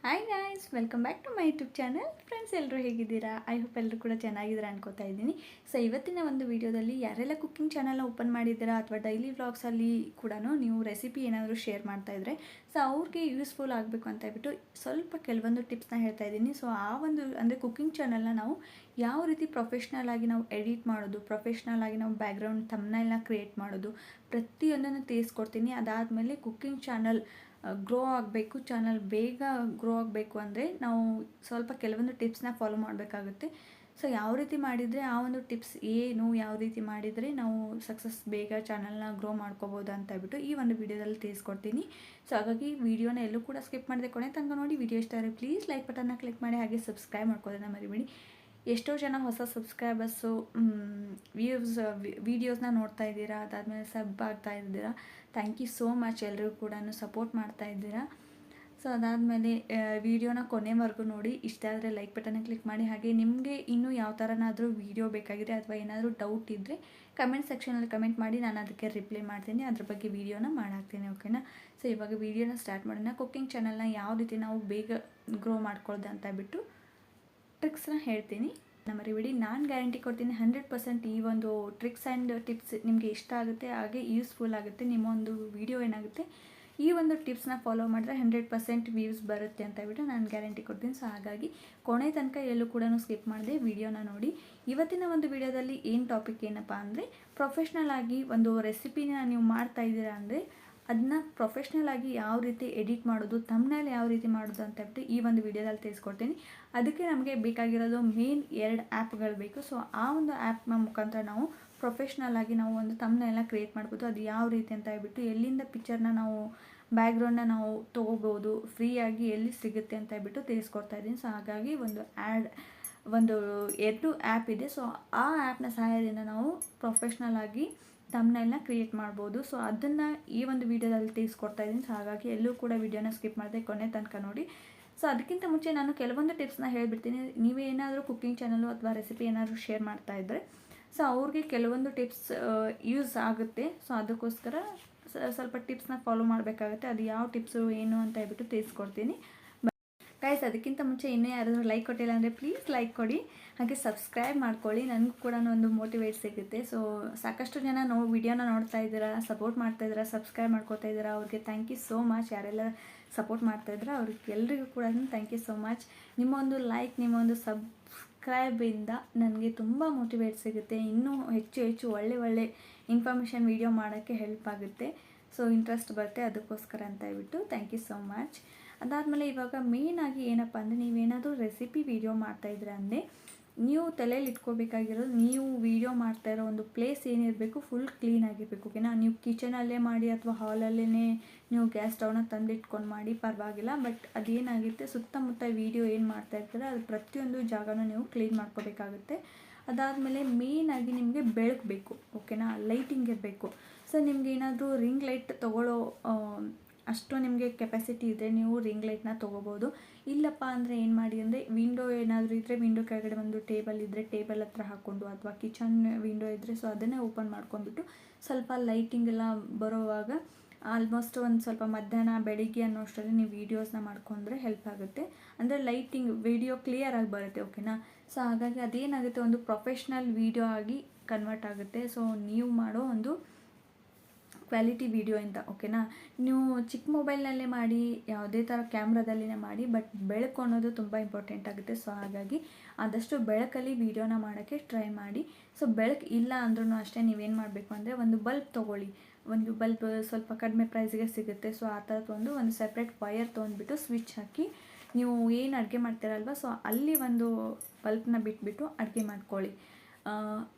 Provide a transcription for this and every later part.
Hi guys, welcome back to my YouTube channel. Friends, ಎಲ್ಲರೂ ಹೇಗಿದ್ದೀರಾ? I hope ಎಲ್ಲರೂ ಕೂಡ ಚೆನ್ನಾಗಿದ್ದೀರಾ ಅನ್ಕೋತಾ ಇದ್ದೀನಿ. ಸೊ ಇವತ್ತಿನ ಒಂದು ವಿಡಿಯೋದಲ್ಲಿ ಯಾರೆಲ್ಲ ಕುಕ್ಕಿಂಗ್ ಚಾನಲ್ನ ಓಪನ್ ಮಾಡಿದ್ದೀರಾ ಅಥವಾ ಡೈಲಿ ವ್ಲಾಗ್ಸಲ್ಲಿ ಕೂಡ ನೀವು ರೆಸಿಪಿ ಏನಾದರೂ ಶೇರ್ ಮಾಡ್ತಾಯಿದ್ರೆ ಸೊ ಅವ್ರಿಗೆ ಯೂಸ್ಫುಲ್ ಆಗಬೇಕು ಅಂತ ಹೇಳ್ಬಿಟ್ಟು ಸ್ವಲ್ಪ ಕೆಲವೊಂದು ಟಿಪ್ಸ್ನ ಹೇಳ್ತಾ ಇದ್ದೀನಿ. ಸೊ ಆ ಒಂದು ಅಂದರೆ ಕುಕ್ಕಿಂಗ್ ಚಾನಲ್ನ ನಾವು ಯಾವ ರೀತಿ ಪ್ರೊಫೆಷ್ನಲ್ ಆಗಿ ನಾವು ಎಡಿಟ್ ಮಾಡೋದು, ಪ್ರೊಫೆಷ್ನಲ್ ಆಗಿ ನಾವು ಬ್ಯಾಕ್ಗ್ರೌಂಡ್ ಥಂಬ್ನೈಲ್ನ ಕ್ರಿಯೇಟ್ ಮಾಡೋದು, ಪ್ರತಿಯೊಂದನ್ನು ತಿಳಿಸ್ಕೊಡ್ತೀನಿ. ಅದಾದಮೇಲೆ ಕುಕ್ಕಿಂಗ್ ಚಾನಲ್ ಗ್ರೋ ಆಗಬೇಕು, ಚಾನಲ್ ಬೇಗ ಗ್ರೋ ಆಗಬೇಕು ಅಂದರೆ ನಾವು ಸ್ವಲ್ಪ ಕೆಲವೊಂದು ಟಿಪ್ಸ್ನ ಫಾಲೋ ಮಾಡಬೇಕಾಗುತ್ತೆ. ಸೊ ಯಾವ ರೀತಿ ಮಾಡಿದರೆ ಆ ಒಂದು ಟಿಪ್ಸ್ ಏನು, ಯಾವ ರೀತಿ ಮಾಡಿದರೆ ನಾವು ಸಕ್ಸಸ್ ಬೇಗ ಚಾನಲ್ನ ಗ್ರೋ ಮಾಡ್ಕೋಬೋದು ಅಂತ ಹೇಳ್ಬಿಟ್ಟು ಈ ಒಂದು ವಿಡಿಯೋದಲ್ಲಿ ತಿಳಿಸ್ಕೊಡ್ತೀನಿ. ಸೊ ಹಾಗಾಗಿ ವಿಡಿಯೋನ ಎಲ್ಲೂ ಕೂಡ ಸ್ಕಿಪ್ ಮಾಡಿದೆ ಕೊನೆ ತನಕ ನೋಡಿ. ವಿಡಿಯೋ ಇಷ್ಟ ಆದರೆ ಪ್ಲೀಸ್ ಲೈಕ್ ಬಟನ್ನ ಕ್ಲಿಕ್ ಮಾಡಿ, ಹಾಗೆ ಸಬ್ಸ್ಕ್ರೈಬ್ ಮಾಡ್ಕೋದನ್ನ ಮರಿಬೇಡಿ. ಎಷ್ಟೋ ಜನ ಹೊಸ ಸಬ್ಸ್ಕ್ರೈಬರ್ಸು ವೀಡಿಯೋಸ್ನ ನೋಡ್ತಾ ಇದ್ದೀರಾ, ಅದಾದಮೇಲೆ ಸಬ್ ಆಗ್ತಾ ಇದ್ದೀರಾ. Thank you so much. ಎಲ್ಲರಿಗೂ ಕೂಡ ಸಪೋರ್ಟ್ ಮಾಡ್ತಾ ಇದ್ದೀರಾ. ಸೊ ಅದಾದಮೇಲೆ ವಿಡಿಯೋನ ಕೊನೆವರೆಗೂ ನೋಡಿ. ಇಷ್ಟ ಆದರೆ ಲೈಕ್ ಬಟನ್ನ ಕ್ಲಿಕ್ ಮಾಡಿ. ಹಾಗೆ ನಿಮಗೆ ಇನ್ನೂ ಯಾವ ಥರನಾದರೂ ವೀಡಿಯೋ ಬೇಕಾಗಿದೆ ಅಥವಾ ಏನಾದರೂ ಡೌಟ್ ಇದ್ದರೆ ಕಮೆಂಟ್ ಸೆಕ್ಷನಲ್ಲಿ ಕಮೆಂಟ್ ಮಾಡಿ, ನಾನು ಅದಕ್ಕೆ ರಿಪ್ಲೈ ಮಾಡ್ತೀನಿ. ಅದ್ರ ಬಗ್ಗೆ ವೀಡಿಯೋನ ಮಾಡಾಕ್ತೀನಿ, ಓಕೆನಾ? ಸೊ ಇವಾಗ ವೀಡಿಯೋನ ಸ್ಟಾರ್ಟ್ ಮಾಡೋಣ. ಕುಕ್ಕಿಂಗ್ ಚಾನಲ್ನ ಯಾವ ರೀತಿ ನಾವು ಬೇಗ ಗ್ರೋ ಮಾಡ್ಕೊಳ್ಳೋದು ಅಂತ ಬಿಟ್ಟು ಟ್ರಿಕ್ಸ್ನ ಹೇಳ್ತೀನಿ. ಮರಿಬೇಡಿ, ನಾನು ಗ್ಯಾರಂಟಿ ಕೊಡ್ತೀನಿ 100% ಈ ಒಂದು ಟ್ರಿಕ್ಸ್ ಆ್ಯಂಡ್ ಟಿಪ್ಸ್ ನಿಮಗೆ ಇಷ್ಟ ಆಗುತ್ತೆ, ಹಾಗೆ ಯೂಸ್ಫುಲ್ ಆಗುತ್ತೆ. ನಿಮ್ಮ ಒಂದು ವಿಡಿಯೋ ಏನಾಗುತ್ತೆ ಈ ಒಂದು ಟಿಪ್ಸ್ನ ಫಾಲೋ ಮಾಡಿದ್ರೆ 100% ವ್ಯೂಸ್ ಬರುತ್ತೆ ಅಂತ ಹೇಳ್ಬಿಟ್ಟು ನಾನು ಗ್ಯಾರಂಟಿ ಕೊಡ್ತೀನಿ. ಸೊ ಹಾಗಾಗಿ ಕೊನೆ ತನಕ ಎಲ್ಲೂ ಕೂಡ ಸ್ಕಿಪ್ ಮಾಡಿದೆ ವಿಡಿಯೋನ ನೋಡಿ. ಇವತ್ತಿನ ಒಂದು ವಿಡಿಯೋದಲ್ಲಿ ಏನು ಟಾಪಿಕ್ ಏನಪ್ಪ ಅಂದರೆ, ಪ್ರೊಫೆಷ್ನಲ್ ಆಗಿ ಒಂದು ರೆಸಿಪಿನ ನೀವು ಮಾಡ್ತಾ ಇದ್ದೀರಾ ಅಂದರೆ ಅದನ್ನ ಪ್ರೊಫೆಷ್ನಲ್ ಆಗಿ ಯಾವ ರೀತಿ ಎಡಿಟ್ ಮಾಡೋದು, ಥಂಬ್ನೈಲ್ ಯಾವ ರೀತಿ ಮಾಡೋದು ಅಂತ ಹೇಳ್ಬಿಟ್ಟು ಈ ಒಂದು ವಿಡಿಯೋದಲ್ಲಿ ತಿಳಿಸ್ಕೊಡ್ತೀನಿ. ಅದಕ್ಕೆ ನಮಗೆ ಬೇಕಾಗಿರೋದು ಮೇನ್ 2 ಆ್ಯಪ್ಗಳು ಬೇಕು. ಸೊ ಆ ಒಂದು ಆ್ಯಪ್ನ ಮುಖಾಂತರ ನಾವು ಪ್ರೊಫೆಷ್ನಲ್ ಆಗಿ ನಾವು ಒಂದು ಥಂಬ್ನೈಲ್ನ ಕ್ರಿಯೇಟ್ ಮಾಡ್ಬೋದು. ಅದು ಯಾವ ರೀತಿ ಅಂತ ಹೇಳ್ಬಿಟ್ಟು, ಎಲ್ಲಿಂದ ಪಿಕ್ಚರ್ನ ನಾವು ಬ್ಯಾಕ್ಗ್ರೌಂಡ್ನ ನಾವು ತೊಗೋಬೋದು, ಫ್ರೀಯಾಗಿ ಎಲ್ಲಿ ಸಿಗುತ್ತೆ ಅಂತ ಹೇಳ್ಬಿಟ್ಟು ತಿಳಿಸ್ಕೊಡ್ತಾ ಇದ್ದೀನಿ. ಸೊ ಹಾಗಾಗಿ ಒಂದು 2 ಆ್ಯಪ್ ಇದೆ. ಸೊ ಆ ಆ್ಯಪ್ನ ಸಹಾಯದಿಂದ ನಾವು ಪ್ರೊಫೆಷ್ನಲ್ ಆಗಿ ಥಂಬ್ನೈಲ್ನ ಕ್ರಿಯೇಟ್ ಮಾಡ್ಬೋದು. ಸೊ ಅದನ್ನು ಈ ಒಂದು ವಿಡಿಯೋದಲ್ಲಿ ತಿಳಿಸ್ಕೊಡ್ತಾ ಇದ್ದೀನಿ. ಸೊ ಹಾಗಾಗಿ ಎಲ್ಲೂ ಕೂಡ ವಿಡಿಯೋನ ಸ್ಕಿಪ್ ಮಾಡಿದೆ ಕೊನೆ ತನಕ ನೋಡಿ. ಸೊ ಅದಕ್ಕಿಂತ ಮುಂಚೆ ನಾನು ಕೆಲವೊಂದು ಟಿಪ್ಸ್ನ ಹೇಳ್ಬಿಡ್ತೀನಿ. ನೀವೇನಾದರೂ ಕುಕ್ಕಿಂಗ್ ಚಾನಲು ಅಥವಾ ರೆಸಿಪಿ ಏನಾದರೂ ಶೇರ್ ಮಾಡ್ತಾಯಿದ್ರೆ ಸೊ ಅವ್ರಿಗೆ ಕೆಲವೊಂದು ಟಿಪ್ಸ್ ಯೂಸ್ ಆಗುತ್ತೆ. ಸೊ ಅದಕ್ಕೋಸ್ಕರ ಸ್ವಲ್ಪ ಟಿಪ್ಸ್ನ ಫಾಲೋ ಮಾಡಬೇಕಾಗುತ್ತೆ. ಅದು ಯಾವ ಟಿಪ್ಸು ಏನು ಅಂತ ಹೇಳ್ಬಿಟ್ಟು ತಿಳಿಸ್ಕೊಡ್ತೀನಿ. ಗೈಸ್, ಅದಕ್ಕಿಂತ ಮುಂಚೆ ಇನ್ನೂ ಯಾರಾದರೂ ಲೈಕ್ ಕೊಟ್ಟಿಲ್ಲ ಅಂದರೆ ಪ್ಲೀಸ್ ಲೈಕ್ ಕೊಡಿ, ಹಾಗೆ ಸಬ್ಸ್ಕ್ರೈಬ್ ಮಾಡ್ಕೊಳ್ಳಿ. ನನಗೂ ಕೂಡ ಒಂದು ಮೋಟಿವೇಟ್ ಸಿಗುತ್ತೆ. ಸೊ ಸಾಕಷ್ಟು ಜನ ವಿಡಿಯೋನ ನೋಡ್ತಾ ಇದ್ದೀರಾ, ಸಪೋರ್ಟ್ ಮಾಡ್ತಾಯಿದ್ದೀರಾ, ಸಬ್ಸ್ಕ್ರೈಬ್ ಮಾಡ್ಕೋತಾ ಇದ್ದೀರಾ. ಅವ್ರಿಗೆ ಥ್ಯಾಂಕ್ ಯು ಸೋ ಮಚ್. ಯಾರೆಲ್ಲ ಸಪೋರ್ಟ್ ಮಾಡ್ತಾಯಿದ್ದೀರಾ ಅವ್ರಿಗೆ ಎಲ್ರಿಗೂ ಕೂಡ ಥ್ಯಾಂಕ್ ಯು ಸೋ ಮಚ್. ನಿಮ್ಮ ಒಂದು ಲೈಕ್, ನಿಮ್ಮ ಒಂದು ಸಬ್ಸ್ಕ್ರೈಬಿಂದ ನನಗೆ ತುಂಬ ಮೋಟಿವೇಟ್ ಸಿಗುತ್ತೆ. ಇನ್ನೂ ಹೆಚ್ಚು ಒಳ್ಳೆ ಇನ್ಫಾರ್ಮೇಷನ್ ವೀಡಿಯೋ ಮಾಡೋಕ್ಕೆ ಹೆಲ್ಪ್ ಆಗುತ್ತೆ. ಸೊ ಇಂಟ್ರೆಸ್ಟ್ ಬರುತ್ತೆ, ಅದಕ್ಕೋಸ್ಕರ ಅಂತ ಹೇಳ್ಬಿಟ್ಟು ಥ್ಯಾಂಕ್ ಯು ಸೋ ಮಚ್. ಅದಾದಮೇಲೆ ಇವಾಗ ಮೇಯ್ನಾಗಿ ಏನಪ್ಪ ಅಂದರೆ, ನೀವೇನಾದರೂ ರೆಸಿಪಿ ವೀಡಿಯೋ ಮಾಡ್ತಾಯಿದ್ರೆ ಅಂದರೆ ನೀವು ತಲೆಯಲ್ಲಿ ಇಟ್ಕೋಬೇಕಾಗಿರೋದು, ನೀವು ವೀಡಿಯೋ ಮಾಡ್ತಾಯಿರೋ ಒಂದು ಪ್ಲೇಸ್ ಏನಿರಬೇಕು ಫುಲ್ ಕ್ಲೀನ್ ಆಗಿರಬೇಕು, ಓಕೆನಾ? ನೀವು ಕಿಚನಲ್ಲೇ ಮಾಡಿ ಅಥವಾ ಹಾಲಲ್ಲೇ ನೀವು ಗ್ಯಾಸ್ ಸ್ಟವ್ನ ತಂದಿಟ್ಕೊಂಡು ಮಾಡಿ ಪರವಾಗಿಲ್ಲ. ಬಟ್ ಅದೇನಾಗುತ್ತೆ, ಸುತ್ತಮುತ್ತ ವೀಡಿಯೋ ಏನು ಮಾಡ್ತಾಯಿರ್ತಾರೆ ಅದು ಪ್ರತಿಯೊಂದು ಜಾಗನೂ ನೀವು ಕ್ಲೀನ್ ಮಾಡ್ಕೋಬೇಕಾಗುತ್ತೆ. ಅದಾದಮೇಲೆ ಮೇಯ್ನಾಗಿ ನಿಮಗೆ ಬೆಳಕು ಬೇಕು, ಓಕೆನಾ? ಲೈಟಿಂಗ್ ಇರಬೇಕು. ಸೊ ನಿಮ್ಗೆ ಏನಾದರೂ ರಿಂಗ್ ಲೈಟ್ ತೊಗೊಳ್ಳೋ ಅಷ್ಟು ನಿಮಗೆ ಕೆಪಾಸಿಟಿ ಇದ್ದರೆ ನೀವು ರಿಂಗ್ ಲೈಟ್ನ ತೊಗೋಬೋದು. ಇಲ್ಲಪ್ಪ ಅಂದರೆ ಏನು ಮಾಡಿ ಅಂದರೆ, ವಿಂಡೋ ಏನಾದರೂ ಇದ್ದರೆ ವಿಂಡೋ ಕೆಳಗಡೆ ಒಂದು ಟೇಬಲ್ ಇದ್ದರೆ ಟೇಬಲ್ ಹತ್ರ ಹಾಕ್ಕೊಂಡು, ಅಥವಾ ಕಿಚನ್ ವಿಂಡೋ ಇದ್ದರೆ ಸೊ ಅದನ್ನೇ ಓಪನ್ ಮಾಡ್ಕೊಂಡ್ಬಿಟ್ಟು ಸ್ವಲ್ಪ ಲೈಟಿಂಗ್ ಎಲ್ಲ ಬರೋವಾಗ ಆಲ್ಮೋಸ್ಟ್ ಒಂದು ಸ್ವಲ್ಪ ಮಧ್ಯಾಹ್ನ ಬೆಳಿಗ್ಗೆ ಅನ್ನೋಷ್ಟರಲ್ಲಿ ನೀವು ವೀಡಿಯೋಸ್ನ ಮಾಡ್ಕೊಂಡ್ರೆ ಹೆಲ್ಪ್ ಆಗುತ್ತೆ. ಅಂದರೆ ಲೈಟಿಂಗ್ ವಿಡಿಯೋ ಕ್ಲಿಯರಾಗಿ ಬರುತ್ತೆ, ಓಕೆನಾ? ಸೊ ಹಾಗಾಗಿ ಅದೇನಾಗುತ್ತೆ, ಒಂದು ಪ್ರೊಫೆಷ್ನಲ್ ವೀಡಿಯೋ ಆಗಿ ಕನ್ವರ್ಟ್ ಆಗುತ್ತೆ. ಸೊ ನೀವು ಮಾಡೋ ಒಂದು ಕ್ವಾಲಿಟಿ ವೀಡಿಯೋ ಅಂತ, ಓಕೆನಾ? ನೀವು ಚಿಕ್ಕ ಮೊಬೈಲ್ನಲ್ಲೇ ಮಾಡಿ, ಯಾವುದೇ ಥರ ಕ್ಯಾಮ್ರಾದಲ್ಲಿನೇ ಮಾಡಿ, ಬಟ್ ಬೆಳಕು ಅನ್ನೋದು ತುಂಬ ಇಂಪಾರ್ಟೆಂಟ್ ಆಗುತ್ತೆ. ಸೊ ಹಾಗಾಗಿ ಆದಷ್ಟು ಬೆಳಕಲ್ಲಿ ವೀಡಿಯೋನ ಮಾಡೋಕ್ಕೆ ಟ್ರೈ ಮಾಡಿ. ಸೊ ಬೆಳಕು ಇಲ್ಲ ಅಂದ್ರೂ ಅಷ್ಟೇ ನೀವೇನು ಮಾಡಬೇಕು ಅಂದರೆ, ಒಂದು ಬಲ್ಬ್ ತೊಗೊಳ್ಳಿ. ಒಂದು ಬಲ್ಬ್ ಸ್ವಲ್ಪ ಕಡಿಮೆ ಪ್ರೈಸಿಗೆ ಸಿಗುತ್ತೆ. ಸೊ ಆ ಥರದ್ದು ಒಂದು ಸಪ್ರೇಟ್ ವಯರ್ ತೊಗೊಂಡ್ಬಿಟ್ಟು ಸ್ವಿಚ್ ಹಾಕಿ ನೀವು ಏನು ಅಡುಗೆ ಮಾಡ್ತೀರಲ್ವ, ಸೊ ಅಲ್ಲಿ ಒಂದು ಬಲ್ಬ್ನ ಬಿಟ್ಬಿಟ್ಟು ಅಡುಗೆ ಮಾಡ್ಕೊಳ್ಳಿ.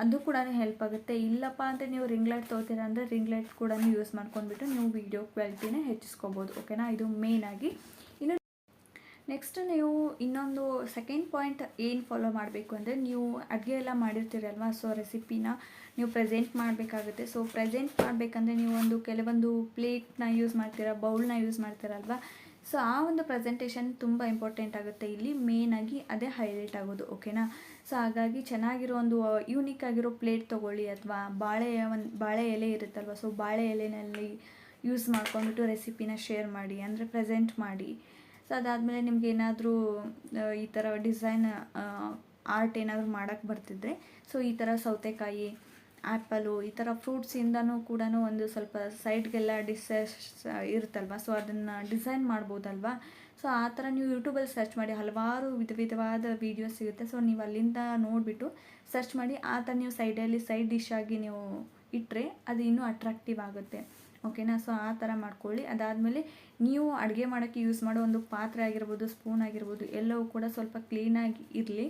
ಅದು ಕೂಡ ಹೆಲ್ಪ್ ಆಗುತ್ತೆ. ಇಲ್ಲಪ್ಪ ಅಂದರೆ ನೀವು ರಿಂಗ್ ಲೈಟ್ ತೊಗೋತೀರ ಅಂದರೆ ರಿಂಗ್ ಲೈಟ್ ಕೂಡ ಯೂಸ್ ಮಾಡ್ಕೊಂಡ್ಬಿಟ್ಟು ನೀವು ವೀಡಿಯೋ ಕ್ವಾಲಿಟಿನೇ ಹೆಚ್ಚಿಸ್ಕೋಬೋದು, ಓಕೆನಾ? ಇದು ಮೇಯ್ನಾಗಿ. ಇನ್ನು ನೆಕ್ಸ್ಟ್ ನೀವು ಇನ್ನೊಂದು ಸೆಕೆಂಡ್ ಪಾಯಿಂಟ್ ಏನು ಫಾಲೋ ಮಾಡಬೇಕು ಅಂದರೆ, ನೀವು ಅಡುಗೆ ಎಲ್ಲ ಮಾಡಿರ್ತೀರಲ್ವ, ಸೊ ರೆಸಿಪಿನ ನೀವು ಪ್ರೆಸೆಂಟ್ ಮಾಡಬೇಕಾಗುತ್ತೆ. ಸೊ ಪ್ರೆಸೆಂಟ್ ಮಾಡಬೇಕಂದ್ರೆ ನೀವು ಕೆಲವೊಂದು ಪ್ಲೇಟ್ನ ಯೂಸ್ ಮಾಡ್ತೀರಾ, ಬೌಲ್ನ ಯೂಸ್ ಮಾಡ್ತೀರಲ್ವ, ಸೊ ಆ ಒಂದು ಪ್ರೆಸೆಂಟೇಷನ್ ತುಂಬ ಇಂಪಾರ್ಟೆಂಟ್ ಆಗುತ್ತೆ. ಇಲ್ಲಿ ಮೇಯ್ನಾಗಿ ಅದೇ ಹೈಲೈಟ್ ಆಗೋದು, ಓಕೆನಾ? ಸೊ ಹಾಗಾಗಿ ಚೆನ್ನಾಗಿರೋ ಒಂದು ಯೂನಿಕ್ ಆಗಿರೋ ಪ್ಲೇಟ್ ತೊಗೊಳ್ಳಿ, ಅಥವಾ ಬಾಳೆ ಎಲೆ ಇರುತ್ತಲ್ವ, ಸೊ ಬಾಳೆ ಎಲೆಯಲ್ಲಿ ಯೂಸ್ ಮಾಡ್ಕೊಂಡ್ಬಿಟ್ಟು ರೆಸಿಪಿನ ಶೇರ್ ಮಾಡಿ, ಅಂದರೆ ಪ್ರೆಸೆಂಟ್ ಮಾಡಿ. ಸೊ ಅದಾದಮೇಲೆ ನಿಮ್ಗೆ ಏನಾದರೂ ಈ ಥರ ಡಿಸೈನ್ ಆರ್ಟ್ ಏನಾದರೂ ಮಾಡೋಕ್ಕೆ ಬರ್ತಿದ್ರೆ ಸೊ ಈ ಥರ ಸೌತೆಕಾಯಿ, ಆ್ಯಪಲು, ಈ ಥರ ಫ್ರೂಟ್ಸಿಂದನೂ ಕೂಡ ಒಂದು ಸ್ವಲ್ಪ ಸೈಡ್ಗೆಲ್ಲ ಡಿಸಸ್ ಇರುತ್ತಲ್ವ, ಸೊ ಅದನ್ನು ಡಿಸೈನ್ ಮಾಡ್ಬೋದಲ್ವ. ಸೊ ಆ ಥರ ನೀವು ಯೂಟ್ಯೂಬಲ್ಲಿ ಸರ್ಚ್ ಮಾಡಿ, ಹಲವಾರು ವಿಧವಾದ ವೀಡಿಯೋಸ್ ಸಿಗುತ್ತೆ. ಸೊ ನೀವು ಅಲ್ಲಿಂದ ನೋಡಿಬಿಟ್ಟು ಸರ್ಚ್ ಮಾಡಿ ಆ ಥರ ನೀವು ಸೈಡಲ್ಲಿ ಸೈಡ್ ಡಿಶ್ ಆಗಿ ನೀವು ಇಟ್ಟರೆ ಅದು ಇನ್ನೂ ಅಟ್ರಾಕ್ಟಿವ್ ಆಗುತ್ತೆ. ಓಕೆನಾ. ಸೊ ಆ ಥರ ಮಾಡ್ಕೊಳ್ಳಿ. ಅದಾದಮೇಲೆ ನೀವು ಅಡುಗೆ ಮಾಡೋಕ್ಕೆ ಯೂಸ್ ಮಾಡೋ ಒಂದು ಪಾತ್ರೆ ಆಗಿರ್ಬೋದು, ಸ್ಪೂನ್ ಆಗಿರ್ಬೋದು, ಎಲ್ಲವೂ ಕೂಡ ಸ್ವಲ್ಪ ಕ್ಲೀನಾಗಿ ಇರಲಿ.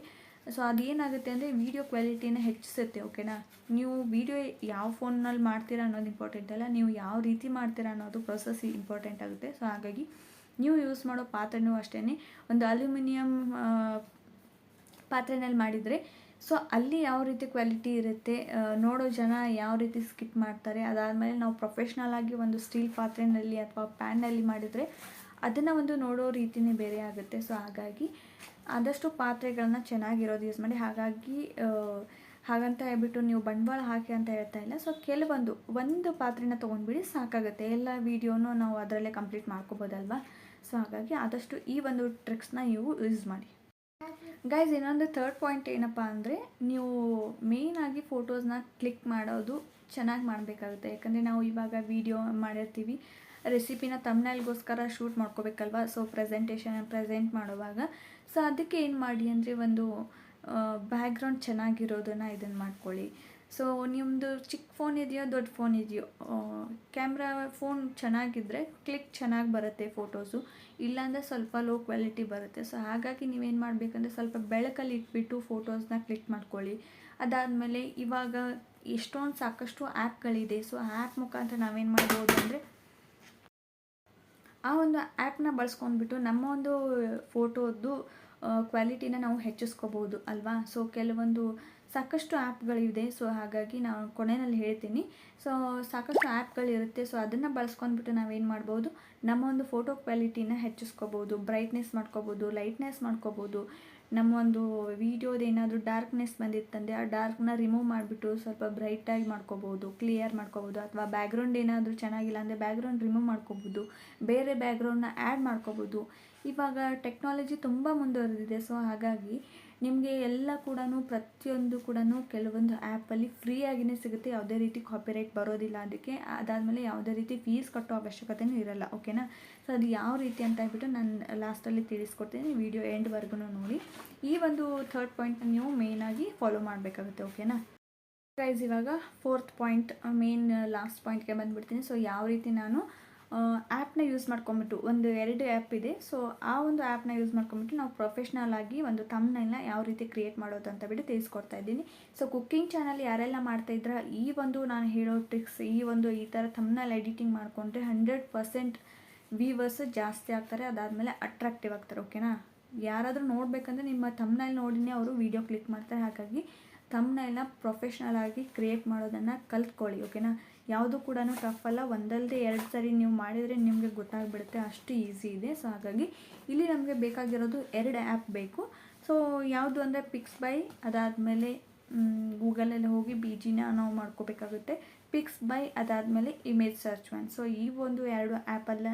ಸೊ ಅದೇನಾಗುತ್ತೆ ಅಂದರೆ ವೀಡಿಯೋ ಕ್ವಾಲಿಟಿನ ಹೆಚ್ಚಿಸುತ್ತೆ. ಓಕೆನಾ. ನೀವು ವೀಡಿಯೋ ಯಾವ ಫೋನ್ನಲ್ಲಿ ಮಾಡ್ತೀರಾ ಅನ್ನೋದು ಇಂಪಾರ್ಟೆಂಟ್ ಅಲ್ಲ, ನೀವು ಯಾವ ರೀತಿ ಮಾಡ್ತೀರಾ ಅನ್ನೋದು ಪ್ರೊಸೆಸ್ ಇಂಪಾರ್ಟೆಂಟ್ ಆಗುತ್ತೆ. ಸೊ ಹಾಗಾಗಿ ನೀವು ಯೂಸ್ ಮಾಡೋ ಪಾತ್ರೆನೂ ಅಷ್ಟೇ ಒಂದು ಅಲ್ಯೂಮಿನಿಯಂ ಪಾತ್ರೆನಲ್ಲಿ ಮಾಡಿದರೆ ಸೊ ಅಲ್ಲಿ ಯಾವ ರೀತಿ ಕ್ವಾಲಿಟಿ ಇರುತ್ತೆ, ನೋಡೋ ಜನ ಯಾವ ರೀತಿ ಸ್ಕಿಪ್ ಮಾಡ್ತಾರೆ. ಅದಾದಮೇಲೆ ನಾವು ಪ್ರೊಫೆಷ್ನಲ್ ಆಗಿ ಒಂದು ಸ್ಟೀಲ್ ಪಾತ್ರೆಯಲ್ಲಿ ಅಥವಾ ಪ್ಯಾನ್ನಲ್ಲಿ ಮಾಡಿದರೆ ಅದನ್ನು ಒಂದು ನೋಡೋ ರೀತಿಯೇ ಬೇರೆ ಆಗುತ್ತೆ. ಸೊ ಹಾಗಾಗಿ ಆದಷ್ಟು ಪಾತ್ರೆಗಳನ್ನ ಚೆನ್ನಾಗಿರೋದು ಯೂಸ್ ಮಾಡಿ. ಹಾಗಂತ ಹೇಳ್ಬಿಟ್ಟು ನೀವು ಬಂಡವಾಳ ಹಾಕಿ ಅಂತ ಹೇಳ್ತಾ ಇಲ್ಲ. ಸೊ ಒಂದು ಪಾತ್ರೆನ ತೊಗೊಂಡ್ಬಿಡಿ, ಸಾಕಾಗುತ್ತೆ. ಎಲ್ಲ ವೀಡಿಯೋನೂ ನಾವು ಅದರಲ್ಲೇ ಕಂಪ್ಲೀಟ್ ಮಾಡ್ಕೋಬೋದಲ್ವ. ಸೊ ಹಾಗಾಗಿ ಆದಷ್ಟು ಈ ಒಂದು ಟ್ರಿಕ್ಸ್ನ ನೀವು ಯೂಸ್ ಮಾಡಿ. ಗೈಸ್, ಇನ್ನೊಂದು ಥರ್ಡ್ ಪಾಯಿಂಟ್ ಏನಪ್ಪ ಅಂದರೆ, ನೀವು ಮೇಯ್ನಾಗಿ ಫೋಟೋಸ್ನ ಕ್ಲಿಕ್ ಮಾಡೋದು ಚೆನ್ನಾಗಿ ಮಾಡಬೇಕಾಗುತ್ತೆ. ಯಾಕಂದರೆ ನಾವು ಇವಾಗ ವೀಡಿಯೋ ಮಾಡಿರ್ತೀವಿ, ರೆಸಿಪಿನ ತಮ್ನೈಲ್ಗೋಸ್ಕರ ಶೂಟ್ ಮಾಡ್ಕೋಬೇಕಲ್ವ. ಸೊ ಪ್ರೆಸೆಂಟ್ ಮಾಡುವಾಗ ಸೊ ಅದಕ್ಕೆ ಏನು ಮಾಡಿ ಅಂದರೆ ಒಂದು ಬ್ಯಾಕ್ಗ್ರೌಂಡ್ ಚೆನ್ನಾಗಿರೋದನ್ನು ಇದನ್ನು ಮಾಡ್ಕೊಳ್ಳಿ. ಸೊ ನಿಮ್ಮದು ಚಿಕ್ಕ ಫೋನ್ ಇದೆಯೋ ದೊಡ್ಡ ಫೋನ್ ಇದೆಯೋ, ಕ್ಯಾಮ್ರಾ ಫೋನ್ ಚೆನ್ನಾಗಿದ್ದರೆ ಕ್ಲಿಕ್ ಚೆನ್ನಾಗಿ ಬರುತ್ತೆ ಫೋಟೋಸು, ಇಲ್ಲಾಂದರೆ ಸ್ವಲ್ಪ ಲೋ ಕ್ವಾಲಿಟಿ ಬರುತ್ತೆ. ಸೊ ಹಾಗಾಗಿ ನೀವೇನು ಮಾಡಬೇಕಂದ್ರೆ ಸ್ವಲ್ಪ ಬೆಳಕಲ್ಲಿ ಇಟ್ಬಿಟ್ಟು ಫೋಟೋಸ್ನ ಕ್ಲಿಕ್ ಮಾಡ್ಕೊಳ್ಳಿ. ಅದಾದಮೇಲೆ ಇವಾಗ ಸಾಕಷ್ಟು ಆ್ಯಪ್ಗಳಿದೆ. ಸೊ ಆ್ಯಪ್ ಮುಖಾಂತರ ನಾವೇನು ಮಾಡ್ಬೋದು ಅಂದರೆ ಆ ಒಂದು ಆ್ಯಪ್ನ ಬಳಸ್ಕೊಂಡ್ಬಿಟ್ಟು ನಮ್ಮ ಒಂದು ಫೋಟೋದು ಕ್ವಾಲಿಟಿನ ನಾವು ಹೆಚ್ಚಿಸ್ಕೋಬೋದು ಅಲ್ವಾ. ಸೊ ಕೆಲವೊಂದು ಸಾಕಷ್ಟು ಆ್ಯಪ್ಗಳಿದೆ. ಸೊ ಹಾಗಾಗಿ ನಾನು ಕೊನೆಯಲ್ಲಿ ಹೇಳ್ತೀನಿ. ಸೊ ಸಾಕಷ್ಟು ಆ್ಯಪ್ಗಳಿರುತ್ತೆ. ಸೊ ಅದನ್ನು ಬಳಸ್ಕೊಂಡ್ಬಿಟ್ಟು ನಾವೇನು ಮಾಡ್ಬೋದು, ನಮ್ಮ ಒಂದು ಫೋಟೋ ಕ್ವಾಲಿಟಿನ ಹೆಚ್ಚಿಸ್ಕೋಬೋದು, ಬ್ರೈಟ್ನೆಸ್ ಮಾಡ್ಕೋಬೋದು, ಲೈಟ್ನೆಸ್ ಮಾಡ್ಕೋಬೋದು. ನಮ್ಮ ಒಂದು ವೀಡಿಯೋದು ಏನಾದರೂ ಡಾರ್ಕ್ನೆಸ್ ಬಂದಿತ್ತಂದರೆ ಆ ಡಾರ್ಕ್ನ ರಿಮೂವ್ ಮಾಡಿಬಿಟ್ಟು ಸ್ವಲ್ಪ ಬ್ರೈಟಾಗಿ ಮಾಡ್ಕೋಬೋದು, ಕ್ಲಿಯರ್ ಮಾಡ್ಕೋಬೋದು. ಅಥವಾ ಬ್ಯಾಕ್ಗ್ರೌಂಡ್ ಏನಾದರೂ ಚೆನ್ನಾಗಿಲ್ಲ ಅಂದರೆ ಬ್ಯಾಕ್ಗ್ರೌಂಡ್ ರಿಮೂವ್ ಮಾಡ್ಕೋಬೋದು, ಬೇರೆ ಬ್ಯಾಕ್ಗ್ರೌಂಡ್ನ ಆ್ಯಡ್ ಮಾಡ್ಕೋಬೋದು. ಇವಾಗ ಟೆಕ್ನಾಲಜಿ ತುಂಬ ಮುಂದುವರೆದಿದೆ. ಸೊ ಹಾಗಾಗಿ ನಿಮಗೆ ಎಲ್ಲ ಕೂಡ ಪ್ರತಿಯೊಂದು ಕೂಡ ಕೆಲವೊಂದು ಆ್ಯಪಲ್ಲಿ ಫ್ರೀಯಾಗಿಯೇ ಸಿಗುತ್ತೆ. ಯಾವುದೇ ರೀತಿ ಕಾಪಿರೈಟ್ ಬರೋದಿಲ್ಲ ಅದಕ್ಕೆ. ಅದಾದಮೇಲೆ ಯಾವುದೇ ರೀತಿ ಫೀಸ್ ಕಟ್ಟೋ ಅವಶ್ಯಕತೆಯೂ ಇರಲ್ಲ. ಓಕೆನಾ. ಸೊ ಅದು ಯಾವ ರೀತಿ ಅಂತ ಹೇಳ್ಬಿಟ್ಟು ನಾನು ಲಾಸ್ಟಲ್ಲಿ ತಿಳಿಸ್ಕೊಡ್ತೀನಿ, ವಿಡಿಯೋ ಎಂಡ್ವರೆಗೂ ನೋಡಿ. ಈ ಒಂದು ಥರ್ಡ್ ಪಾಯಿಂಟ್ನ ನೀವು ಮೇಯ್ನಾಗಿ ಫಾಲೋ ಮಾಡಬೇಕಾಗುತ್ತೆ. ಓಕೆನಾ ಗೈಸ್. ಇವಾಗ ಫೋರ್ತ್ ಪಾಯಿಂಟ್, ಲಾಸ್ಟ್ ಪಾಯಿಂಟ್ಗೆ ಬಂದುಬಿಡ್ತೀನಿ. ಸೊ ಯಾವ ರೀತಿ ನಾನು ಆ್ಯಪ್ನ ಯೂಸ್ ಮಾಡ್ಕೊಂಬಿಟ್ಟು 2 ಆ್ಯಪ್ ಇದೆ. ಸೊ ಆ ಒಂದು ಆ್ಯಪ್ನ ಯೂಸ್ ಮಾಡ್ಕೊಂಬಿಟ್ಟು ನಾವು ಪ್ರೊಫೆಷ್ನಲ್ ಆಗಿ ಒಂದು ಥಂಬ್ನೈಲ್ನ ಯಾವ ರೀತಿ ಕ್ರಿಯೇಟ್ ಮಾಡೋದು ಅಂತ ಬಿಟ್ಟು ತಿಳಿಸ್ಕೊಡ್ತಾ ಇದ್ದೀನಿ. ಸೊ ಕುಕ್ಕಿಂಗ್ ಚಾನಲ್ ಯಾರೆಲ್ಲ ಮಾಡ್ತಾಯಿದ್ರ ಈ ಒಂದು ನಾನು ಹೇಳೋ ಟ್ರಿಕ್ಸ್, ಈ ಥರ ಥಂಬ್ನೈಲ್ ಎಡಿಟಿಂಗ್ ಮಾಡಿಕೊಂಡ್ರೆ 100% ವ್ಯೂವರ್ಸ್ ಜಾಸ್ತಿ ಆಗ್ತಾರೆ. ಅದಾದಮೇಲೆ ಅಟ್ರಾಕ್ಟಿವ್ ಆಗ್ತಾರೆ. ಓಕೆನಾ. ಯಾರಾದರೂ ನೋಡಬೇಕಂದ್ರೆ ನಿಮ್ಮ ಥಂಬ್ನೈಲ್ ನೋಡಿನೇ ಅವರು ವೀಡಿಯೋ ಕ್ಲಿಕ್ ಮಾಡ್ತಾರೆ. ಹಾಗಾಗಿ ಥಂಬ್ನೈಲ್ನ ಪ್ರೊಫೆಷ್ನಲ್ ಆಗಿ ಕ್ರಿಯೇಟ್ ಮಾಡೋದನ್ನು ಕಲ್ತ್ಕೊಳ್ಳಿ. ಓಕೆನಾ. ಯಾವುದು ಕೂಡ ಟಫ್ ಅಲ್ಲ, ಒಂದಲ್ಲದೆ 2 ಸರಿ ನೀವು ಮಾಡಿದರೆ ನಿಮಗೆ ಗೊತ್ತಾಗ್ಬಿಡುತ್ತೆ, ಅಷ್ಟು ಈಸಿ ಇದೆ. ಸೊ ಹಾಗಾಗಿ ಇಲ್ಲಿ ನಮಗೆ ಬೇಕಾಗಿರೋದು 2 ಆ್ಯಪ್ ಬೇಕು. ಸೊ ಯಾವುದು ಅಂದರೆ ಪಿಕ್ಸ್ಬೈ, ಅದಾದಮೇಲೆ ಗೂಗಲಲ್ಲಿ ಹೋಗಿ BGನ ನಾವು ಮಾಡ್ಕೋಬೇಕಾಗುತ್ತೆ. ಪಿಕ್ಸ್ಬೈ, ಅದಾದಮೇಲೆ ಇಮೇಜ್ ಸರ್ಚ್ ಒನ್. ಸೊ ಈ ಒಂದು 2 ಆ್ಯಪಲ್ಲ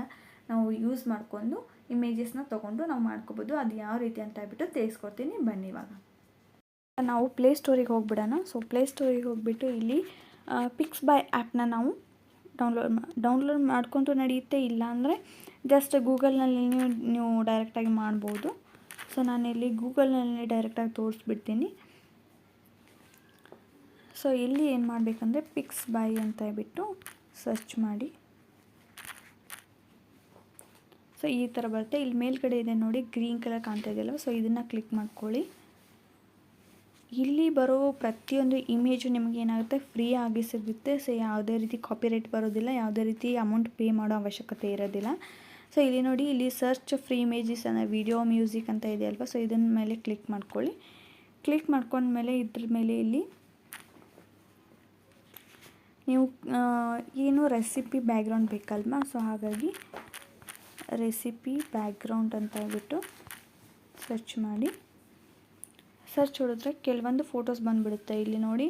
ನಾವು ಯೂಸ್ ಮಾಡಿಕೊಂಡು ಇಮೇಜಸ್ನ ತೊಗೊಂಡು ನಾವು ಮಾಡ್ಕೋಬೋದು. ಅದು ಯಾವ ರೀತಿ ಅಂತ ಹೇಳ್ಬಿಟ್ಟು ತಿಳಿಸ್ಕೊಡ್ತೀನಿ, ಬನ್ನಿ. ಇವಾಗ ನಾವು ಪ್ಲೇಸ್ಟೋರಿಗೆ ಹೋಗ್ಬಿಡೋಣ. ಸೊ ಪ್ಲೇಸ್ಟೋರಿಗೆ ಹೋಗ್ಬಿಟ್ಟು ಇಲ್ಲಿ ಪಿಕ್ಸ್ಬೈ ಆ್ಯಪ್ನ ನಾವು ಡೌನ್ಲೋಡ್ ಮಾಡ್ಕೊಂಡು ನಡೆಯುತ್ತೆ. ಇಲ್ಲಾಂದರೆ ಜಸ್ಟ್ ಗೂಗಲ್ನಲ್ಲಿ ನೀವು ಡೈರೆಕ್ಟಾಗಿ ಮಾಡ್ಬೋದು. ಸೊ ನಾನಿಲ್ಲಿ ಗೂಗಲ್ನಲ್ಲಿ ಡೈರೆಕ್ಟಾಗಿ ತೋರಿಸ್ಬಿಡ್ತೀನಿ. ಸೊ ಇಲ್ಲಿ ಏನು ಮಾಡಬೇಕಂದ್ರೆ ಪಿಕ್ಸ್ಬೈ ಅಂತ ಹೇಳ್ಬಿಟ್ಟು ಸರ್ಚ್ ಮಾಡಿ. ಸೊ ಈ ಥರ ಬರುತ್ತೆ. ಇಲ್ಲಿ ಮೇಲ್ಗಡೆ ಇದೆ ನೋಡಿ, ಗ್ರೀನ್ ಕಲರ್ ಕಾಣ್ತಾ ಇದೆಯಲ್ಲ. ಸೊ ಇದನ್ನು ಕ್ಲಿಕ್ ಮಾಡ್ಕೊಳ್ಳಿ. ಇಲ್ಲಿ ಬರೋ ಪ್ರತಿಯೊಂದು ಇಮೇಜು ನಿಮಗೆ ಏನಾಗುತ್ತೆ, ಫ್ರೀ ಆಗಿ ಸಿಗುತ್ತೆ. ಸೊ ಯಾವುದೇ ರೀತಿ ಕಾಪಿರೈಟ್ ಬರೋದಿಲ್ಲ, ಯಾವುದೇ ರೀತಿ ಅಮೌಂಟ್ ಪೇ ಮಾಡೋ ಅವಶ್ಯಕತೆ ಇರೋದಿಲ್ಲ. ಸೊ ಇಲ್ಲಿ ನೋಡಿ, ಇಲ್ಲಿ ಸರ್ಚ್ ಫ್ರೀ ಇಮೇಜಸ್ ಅಂದರೆ ವಿಡಿಯೋ, ಮ್ಯೂಸಿಕ್ ಅಂತ ಇದೆ ಅಲ್ವಾ. ಸೊ ಇದನ್ನ ಮೇಲೆ ಕ್ಲಿಕ್ ಮಾಡ್ಕೊಳ್ಳಿ. ಕ್ಲಿಕ್ ಮಾಡ್ಕೊಂಡ್ಮೇಲೆ ಇದ್ರ ಮೇಲೆ ಇಲ್ಲಿ ನೀವು ಏನು ರೆಸಿಪಿ ಬ್ಯಾಕ್ಗ್ರೌಂಡ್ ಬೇಕಲ್ವಾ. ಸೊ ಹಾಗಾಗಿ ರೆಸಿಪಿ ಬ್ಯಾಕ್ಗ್ರೌಂಡ್ ಅಂತ ಹೇಳ್ಬಿಟ್ಟು ಸರ್ಚ್ ಮಾಡಿ. ಸರ್ಚ್ ಹೊಡಿದ್ರೆ ಕೆಲವೊಂದು ಫೋಟೋಸ್ ಬಂದುಬಿಡುತ್ತೆ. ಇಲ್ಲಿ ನೋಡಿ,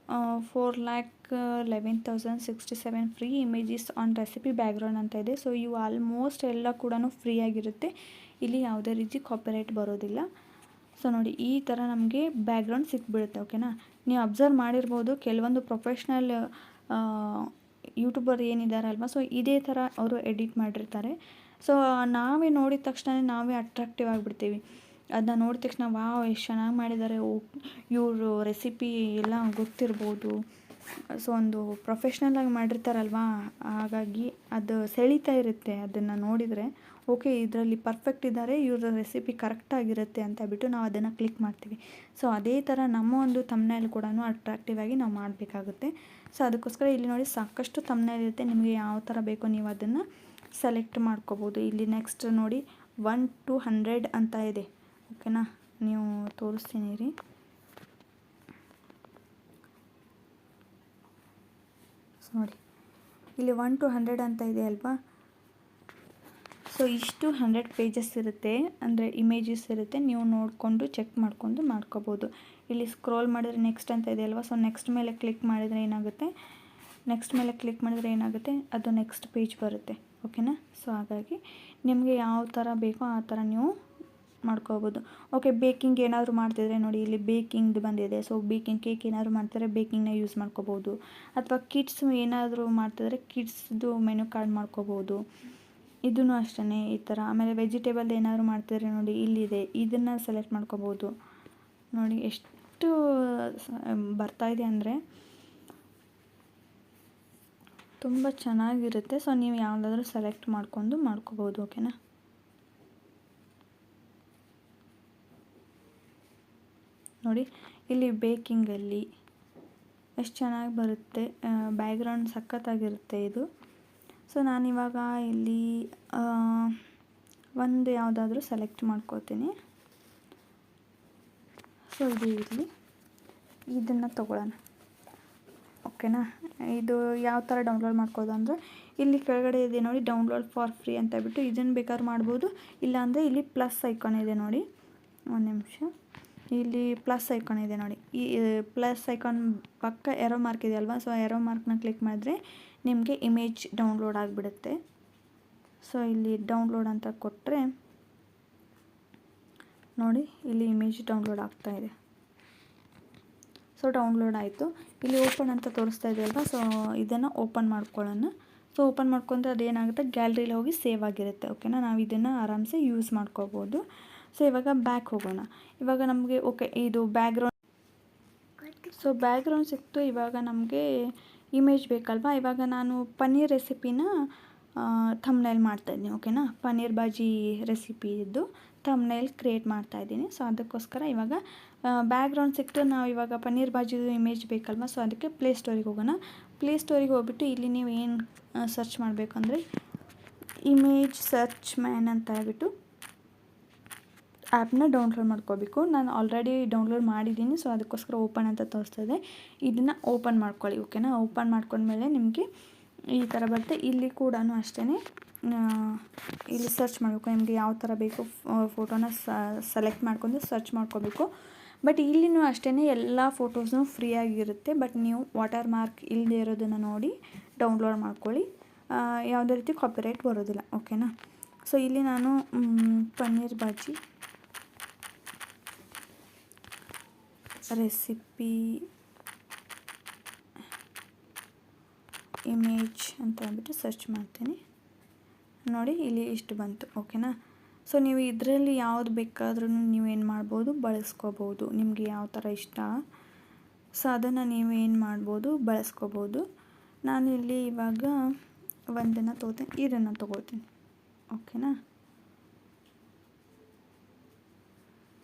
4,11,067 free images on recipe background ಅಂತ ಇದೆ. ಸೊ ಇವು ಆಲ್ಮೋಸ್ಟ್ ಎಲ್ಲ ಕೂಡ ಫ್ರೀ ಆಗಿರುತ್ತೆ. ಇಲ್ಲಿ ಯಾವುದೇ ರೀತಿ ಕಾಪಿರೈಟ್ ಬರೋದಿಲ್ಲ. ಸೊ ನೋಡಿ ಈ ಥರ ನಮಗೆ ಬ್ಯಾಕ್ಗ್ರೌಂಡ್ ಸಿಕ್ಬಿಡುತ್ತೆ. ಓಕೆನಾ, ನೀವು ಅಬ್ಸರ್ವ್ ಮಾಡಿರ್ಬೋದು ಕೆಲವೊಂದು ಪ್ರೊಫೆಷ್ನಲ್ ಯೂಟ್ಯೂಬರ್ ಏನಿದ್ದಾರಲ್ವ, ಸೊ ಇದೇ ಥರ ಅವರು ಎಡಿಟ್ ಮಾಡಿರ್ತಾರೆ. ಸೊ ನಾವೇ ನೋಡಿದ ತಕ್ಷಣ ನಾವೇ ಅಟ್ರಾಕ್ಟಿವ್ ಆಗಿಬಿಡ್ತೀವಿ. ಅದನ್ನ ನೋಡಿದ ತಕ್ಷಣ ವಾವ್ ಎಷ್ಟು ಚೆನ್ನಾಗಿ ಮಾಡಿದ್ದಾರೆ, ಇವರು ರೆಸಿಪಿ ಎಲ್ಲ ಗೊತ್ತಿರ್ಬೋದು. ಸೊ ಒಂದು ಪ್ರೊಫೆಷ್ನಲಾಗಿ ಮಾಡಿರ್ತಾರಲ್ವ, ಹಾಗಾಗಿ ಅದು ಸೆಳೀತಾ ಇರುತ್ತೆ. ಅದನ್ನು ನೋಡಿದರೆ ಓಕೆ ಇದರಲ್ಲಿ ಪರ್ಫೆಕ್ಟ್ ಇದ್ದಾರೆ, ಇವ್ರ ರೆಸಿಪಿ ಕರೆಕ್ಟಾಗಿರುತ್ತೆ ಅಂತ ಬಿಟ್ಟು ನಾವು ಅದನ್ನು ಕ್ಲಿಕ್ ಮಾಡ್ತೀವಿ. ಸೊ ಅದೇ ಥರ ನಮ್ಮ ಒಂದು ಥಂಬ್ನೇಲ್ ಕೂಡ ಅಟ್ರಾಕ್ಟಿವ್ ಆಗಿ ನಾವು ಮಾಡಬೇಕಾಗುತ್ತೆ. ಸೊ ಅದಕ್ಕೋಸ್ಕರ ಇಲ್ಲಿ ನೋಡಿ ಸಾಕಷ್ಟು ಥಂಬ್ನೇಲ್ ಇರುತ್ತೆ. ನಿಮಗೆ ಯಾವ ಥರ ಬೇಕೋ ನೀವು ಅದನ್ನು ಸೆಲೆಕ್ಟ್ ಮಾಡ್ಕೋಬೋದು. ಇಲ್ಲಿ ನೆಕ್ಸ್ಟ್ ನೋಡಿ 1 to 100 ಅಂತ ಇದೆ. ಓಕೆನಾ, ನೀವು ತೋರಿಸ್ತೀನಿ ರೀ. ಸೊ ನೋಡಿ ಇಲ್ಲಿ 1 to 100 ಅಂತ ಇದೆ ಅಲ್ವಾ. ಸೊ ಇಷ್ಟು 100 ಪೇಜಸ್ ಇರುತ್ತೆ, ಅಂದರೆ ಇಮೇಜಸ್ ಇರುತ್ತೆ. ನೀವು ನೋಡಿಕೊಂಡು ಚೆಕ್ ಮಾಡ್ಕೊಂಡು ಮಾಡ್ಕೋಬೋದು. ಇಲ್ಲಿ ಸ್ಕ್ರೋಲ್ ಮಾಡಿದ್ರೆ ನೆಕ್ಸ್ಟ್ ಅಂತ ಇದೆ ಅಲ್ವಾ. ಸೊ ನೆಕ್ಸ್ಟ್ ಮೇಲೆ ಕ್ಲಿಕ್ ಮಾಡಿದರೆ ಏನಾಗುತ್ತೆ, ಅದು ನೆಕ್ಸ್ಟ್ ಪೇಜ್ ಬರುತ್ತೆ. ಓಕೆನಾ, ಸೊ ಹಾಗಾಗಿ ನಿಮಗೆ ಯಾವ ಥರ ಬೇಕೋ ಆ ಥರ ನೀವು ಮಾಡ್ಕೋಬೋದು. ಓಕೆ, ಬೇಕಿಂಗ್ ಏನಾದರೂ ಮಾಡ್ತಿದ್ರೆ ನೋಡಿ ಇಲ್ಲಿ ಬೇಕಿಂಗ್ದು ಬಂದಿದೆ. ಸೊ ಬೇಕಿಂಗ್ ಕೇಕ್ ಏನಾದರೂ ಮಾಡ್ತಾರೆ ಬೇಕಿಂಗ್ನ ಯೂಸ್ ಮಾಡ್ಕೋಬೋದು. ಅಥವಾ ಕಿಡ್ಸ್ ಏನಾದರೂ ಮಾಡ್ತಿದ್ರೆ ಕಿಡ್ಸ್ದು ಮೆನು ಕಾರ್ಡ್ ಮಾಡ್ಕೋಬೋದು. ಇದೂ ಅಷ್ಟೇ ಈ ಥರ. ಆಮೇಲೆ ವೆಜಿಟೇಬಲ್ ಏನಾದರೂ ಮಾಡ್ತಿದ್ರೆ ನೋಡಿ ಇಲ್ಲಿದೆ, ಇದನ್ನು ಸೆಲೆಕ್ಟ್ ಮಾಡ್ಕೋಬೋದು. ನೋಡಿ ಎಷ್ಟು ಬರ್ತಾಯಿದೆ ಅಂದರೆ ತುಂಬ ಚೆನ್ನಾಗಿರುತ್ತೆ. ಸೊ ನೀವು ಯಾವುದಾದ್ರೂ ಸೆಲೆಕ್ಟ್ ಮಾಡ್ಕೋಬೋದು. ಓಕೆನಾ, ನೋಡಿ ಇಲ್ಲಿ ಬೇಕಿಂಗಲ್ಲಿ ಎಷ್ಟು ಚೆನ್ನಾಗಿ ಬರುತ್ತೆ, ಬ್ಯಾಕ್ಗ್ರೌಂಡ್ ಸಖತ್ತಾಗಿರುತ್ತೆ ಇದು. ಸೊ ನಾನಿವಾಗ ಇಲ್ಲಿ ಒಂದು ಯಾವುದಾದ್ರೂ ಸೆಲೆಕ್ಟ್ ಮಾಡ್ಕೋತೀನಿ. ಸೊ ಇದು ಇರಲಿ, ಇದನ್ನು ತೊಗೊಳ್ಳೋಣ. ಓಕೆನಾ, ಇದು ಯಾವ ಥರ ಡೌನ್ಲೋಡ್ ಮಾಡ್ಕೋದು ಅಂದರೆ ಇಲ್ಲಿ ಕೆಳಗಡೆ ಇದೆ ನೋಡಿ ಡೌನ್ಲೋಡ್ ಫಾರ್ ಫ್ರೀ ಅಂತ ಬಿಟ್ಟು ಇದನ್ನು ಬೇಕಾದ್ರೂ ಮಾಡ್ಬೋದು. ಇಲ್ಲಾಂದರೆ ಇಲ್ಲಿ ಪ್ಲಸ್ ಐಕಾನ್ ಇದೆ ನೋಡಿ, ಒಂದು ನಿಮಿಷ, ಇಲ್ಲಿ ಪ್ಲಸ್ ಐಕಾನ್ ಇದೆ ನೋಡಿ. ಈ ಪ್ಲಸ್ ಐಕಾನ್ ಪಕ್ಕ ಎರೋ ಮಾರ್ಕ್ ಇದೆ ಅಲ್ವಾ. ಸೊ ಎರೋ ಮಾರ್ಕ್ನ ಕ್ಲಿಕ್ ಮಾಡಿದ್ರೆ ನಿಮಗೆ ಇಮೇಜ್ ಡೌನ್ಲೋಡ್ ಆಗಿಬಿಡುತ್ತೆ. ಸೊ ಇಲ್ಲಿ ಡೌನ್ಲೋಡ್ ಅಂತ ಕೊಟ್ಟರೆ ನೋಡಿ ಇಲ್ಲಿ ಇಮೇಜ್ ಡೌನ್ಲೋಡ್ ಆಗ್ತಾಯಿದೆ. ಸೊ ಡೌನ್ಲೋಡ್ ಆಯಿತು. ಇಲ್ಲಿ ಓಪನ್ ಅಂತ ತೋರಿಸ್ತಾ ಇದೆ ಅಲ್ವಾ. ಸೊ ಇದನ್ನು ಓಪನ್ ಮಾಡ್ಕೊಳ್ಳೋಣ. ಸೊ ಓಪನ್ ಮಾಡ್ಕೊಂಡ್ರೆ ಅದೇನಾಗುತ್ತೆ, ಗ್ಯಾಲರಿಲಿ ಹೋಗಿ ಸೇವ್ ಆಗಿರುತ್ತೆ. ಓಕೆನಾ, ನಾವು ಇದನ್ನು ಆರಾಮ್ಸೆ ಯೂಸ್ ಮಾಡ್ಕೋಬೋದು. ಸೊ ಇವಾಗ ಬ್ಯಾಕ್ ಹೋಗೋಣ. ಇವಾಗ ನಮಗೆ ಓಕೆ ಇದು ಬ್ಯಾಕ್ಗ್ರೌಂಡ್, ಸೊ ಬ್ಯಾಕ್ಗ್ರೌಂಡ್ ಸಿಕ್ತು. ಇವಾಗ ನಮಗೆ ಇಮೇಜ್ ಬೇಕಲ್ವಾ. ಇವಾಗ ನಾನು ಪನ್ನೀರ್ ರೆಸಿಪಿನ ಥಂಬ್ನೇಲ್ ಮಾಡ್ತಾಯಿದ್ದೀನಿ. ಓಕೆನಾ, ಪನ್ನೀರ್ ಬಾಜಿ ರೆಸಿಪಿದು ಥಂಬ್ನೇಲ್ ಕ್ರಿಯೇಟ್ ಮಾಡ್ತಾಯಿದ್ದೀನಿ. ಸೊ ಅದಕ್ಕೋಸ್ಕರ ಇವಾಗ ಬ್ಯಾಕ್ಗ್ರೌಂಡ್ ಸಿಕ್ತು. ನಾವು ಇವಾಗ ಪನ್ನೀರ್ ಬಾಜಿದು ಇಮೇಜ್ ಬೇಕಲ್ವ. ಸೊ ಅದಕ್ಕೆ ಪ್ಲೇಸ್ಟೋರಿಗೆ ಹೋಗೋಣ. ಪ್ಲೇಸ್ಟೋರಿಗೆ ಹೋಗ್ಬಿಟ್ಟು ಇಲ್ಲಿ ನೀವು ಏನು ಸರ್ಚ್ ಮಾಡಬೇಕಂದ್ರೆ ಇಮೇಜ್ ಸರ್ಚ್ ಮ್ಯಾನ್ ಅಂತ ಹೇಳ್ಬಿಟ್ಟು ಆ್ಯಪ್ನ ಡೌನ್ಲೋಡ್ ಮಾಡ್ಕೋಬೇಕು. ನಾನು ಆಲ್ರೆಡಿ ಡೌನ್ಲೋಡ್ ಮಾಡಿದ್ದೀನಿ. ಸೊ ಅದಕ್ಕೋಸ್ಕರ ಓಪನ್ ಅಂತ ತೋರಿಸ್ತಾಯಿದೆ. ಇದನ್ನು ಓಪನ್ ಮಾಡ್ಕೊಳ್ಳಿ. ಓಕೆನಾ, ಓಪನ್ ಮಾಡ್ಕೊಂಡ್ಮೇಲೆ ನಿಮಗೆ ಈ ಥರ ಬರುತ್ತೆ. ಇಲ್ಲಿ ಕೂಡ ಅಷ್ಟೇ ಇಲ್ಲಿ ಸರ್ಚ್ ಮಾಡಬೇಕು. ನಿಮಗೆ ಯಾವ ಥರ ಬೇಕು ಫೋಟೋನ ಸೆಲೆಕ್ಟ್ ಮಾಡ್ಕೊಂಡು ಸರ್ಚ್ ಮಾಡ್ಕೋಬೇಕು. ಬಟ್ ಇಲ್ಲಿನೂ ಅಷ್ಟೇ ಎಲ್ಲ ಫೋಟೋಸ್ನೂ ಫ್ರೀಯಾಗಿರುತ್ತೆ. ಬಟ್ ನೀವು ವಾಟರ್ ಮಾರ್ಕ್ ಇಲ್ಲದೆ ಇರೋದನ್ನು ನೋಡಿ ಡೌನ್ಲೋಡ್ ಮಾಡ್ಕೊಳ್ಳಿ. ಯಾವುದೇ ರೀತಿ ಕಾಪಿರೈಟ್ ಬರೋದಿಲ್ಲ. ಓಕೆನಾ, ಸೊ ಇಲ್ಲಿ ನಾನು ಪನ್ನೀರ್ ಬಾಜಿ ರೆಸಿಪಿ ಇಮೇಜ್ ಅಂತ ಹೇಳ್ಬಿಟ್ಟು ಸರ್ಚ್ ಮಾಡ್ತೀನಿ. ನೋಡಿ ಇಲ್ಲಿ ಇಷ್ಟು ಬಂತು. ಓಕೆನಾ, ಸೊ ನೀವು ಇದರಲ್ಲಿ ಯಾವುದು ಬೇಕಾದ್ರೂ ನೀವೇನು ಮಾಡ್ಬೋದು, ಬಳಸ್ಕೋಬೋದು. ನಿಮಗೆ ಯಾವ ಥರ ಇಷ್ಟ ಸೊ ಅದನ್ನು ನೀವೇನು ಮಾಡ್ಬೋದು, ಬಳಸ್ಕೋಬೋದು. ನಾನಿಲ್ಲಿ ಇವಾಗ ಒಂದನ್ನು ತೊಗೋತೀನಿ, ಇದನ್ನು ತೊಗೋತೀನಿ. ಓಕೆನಾ,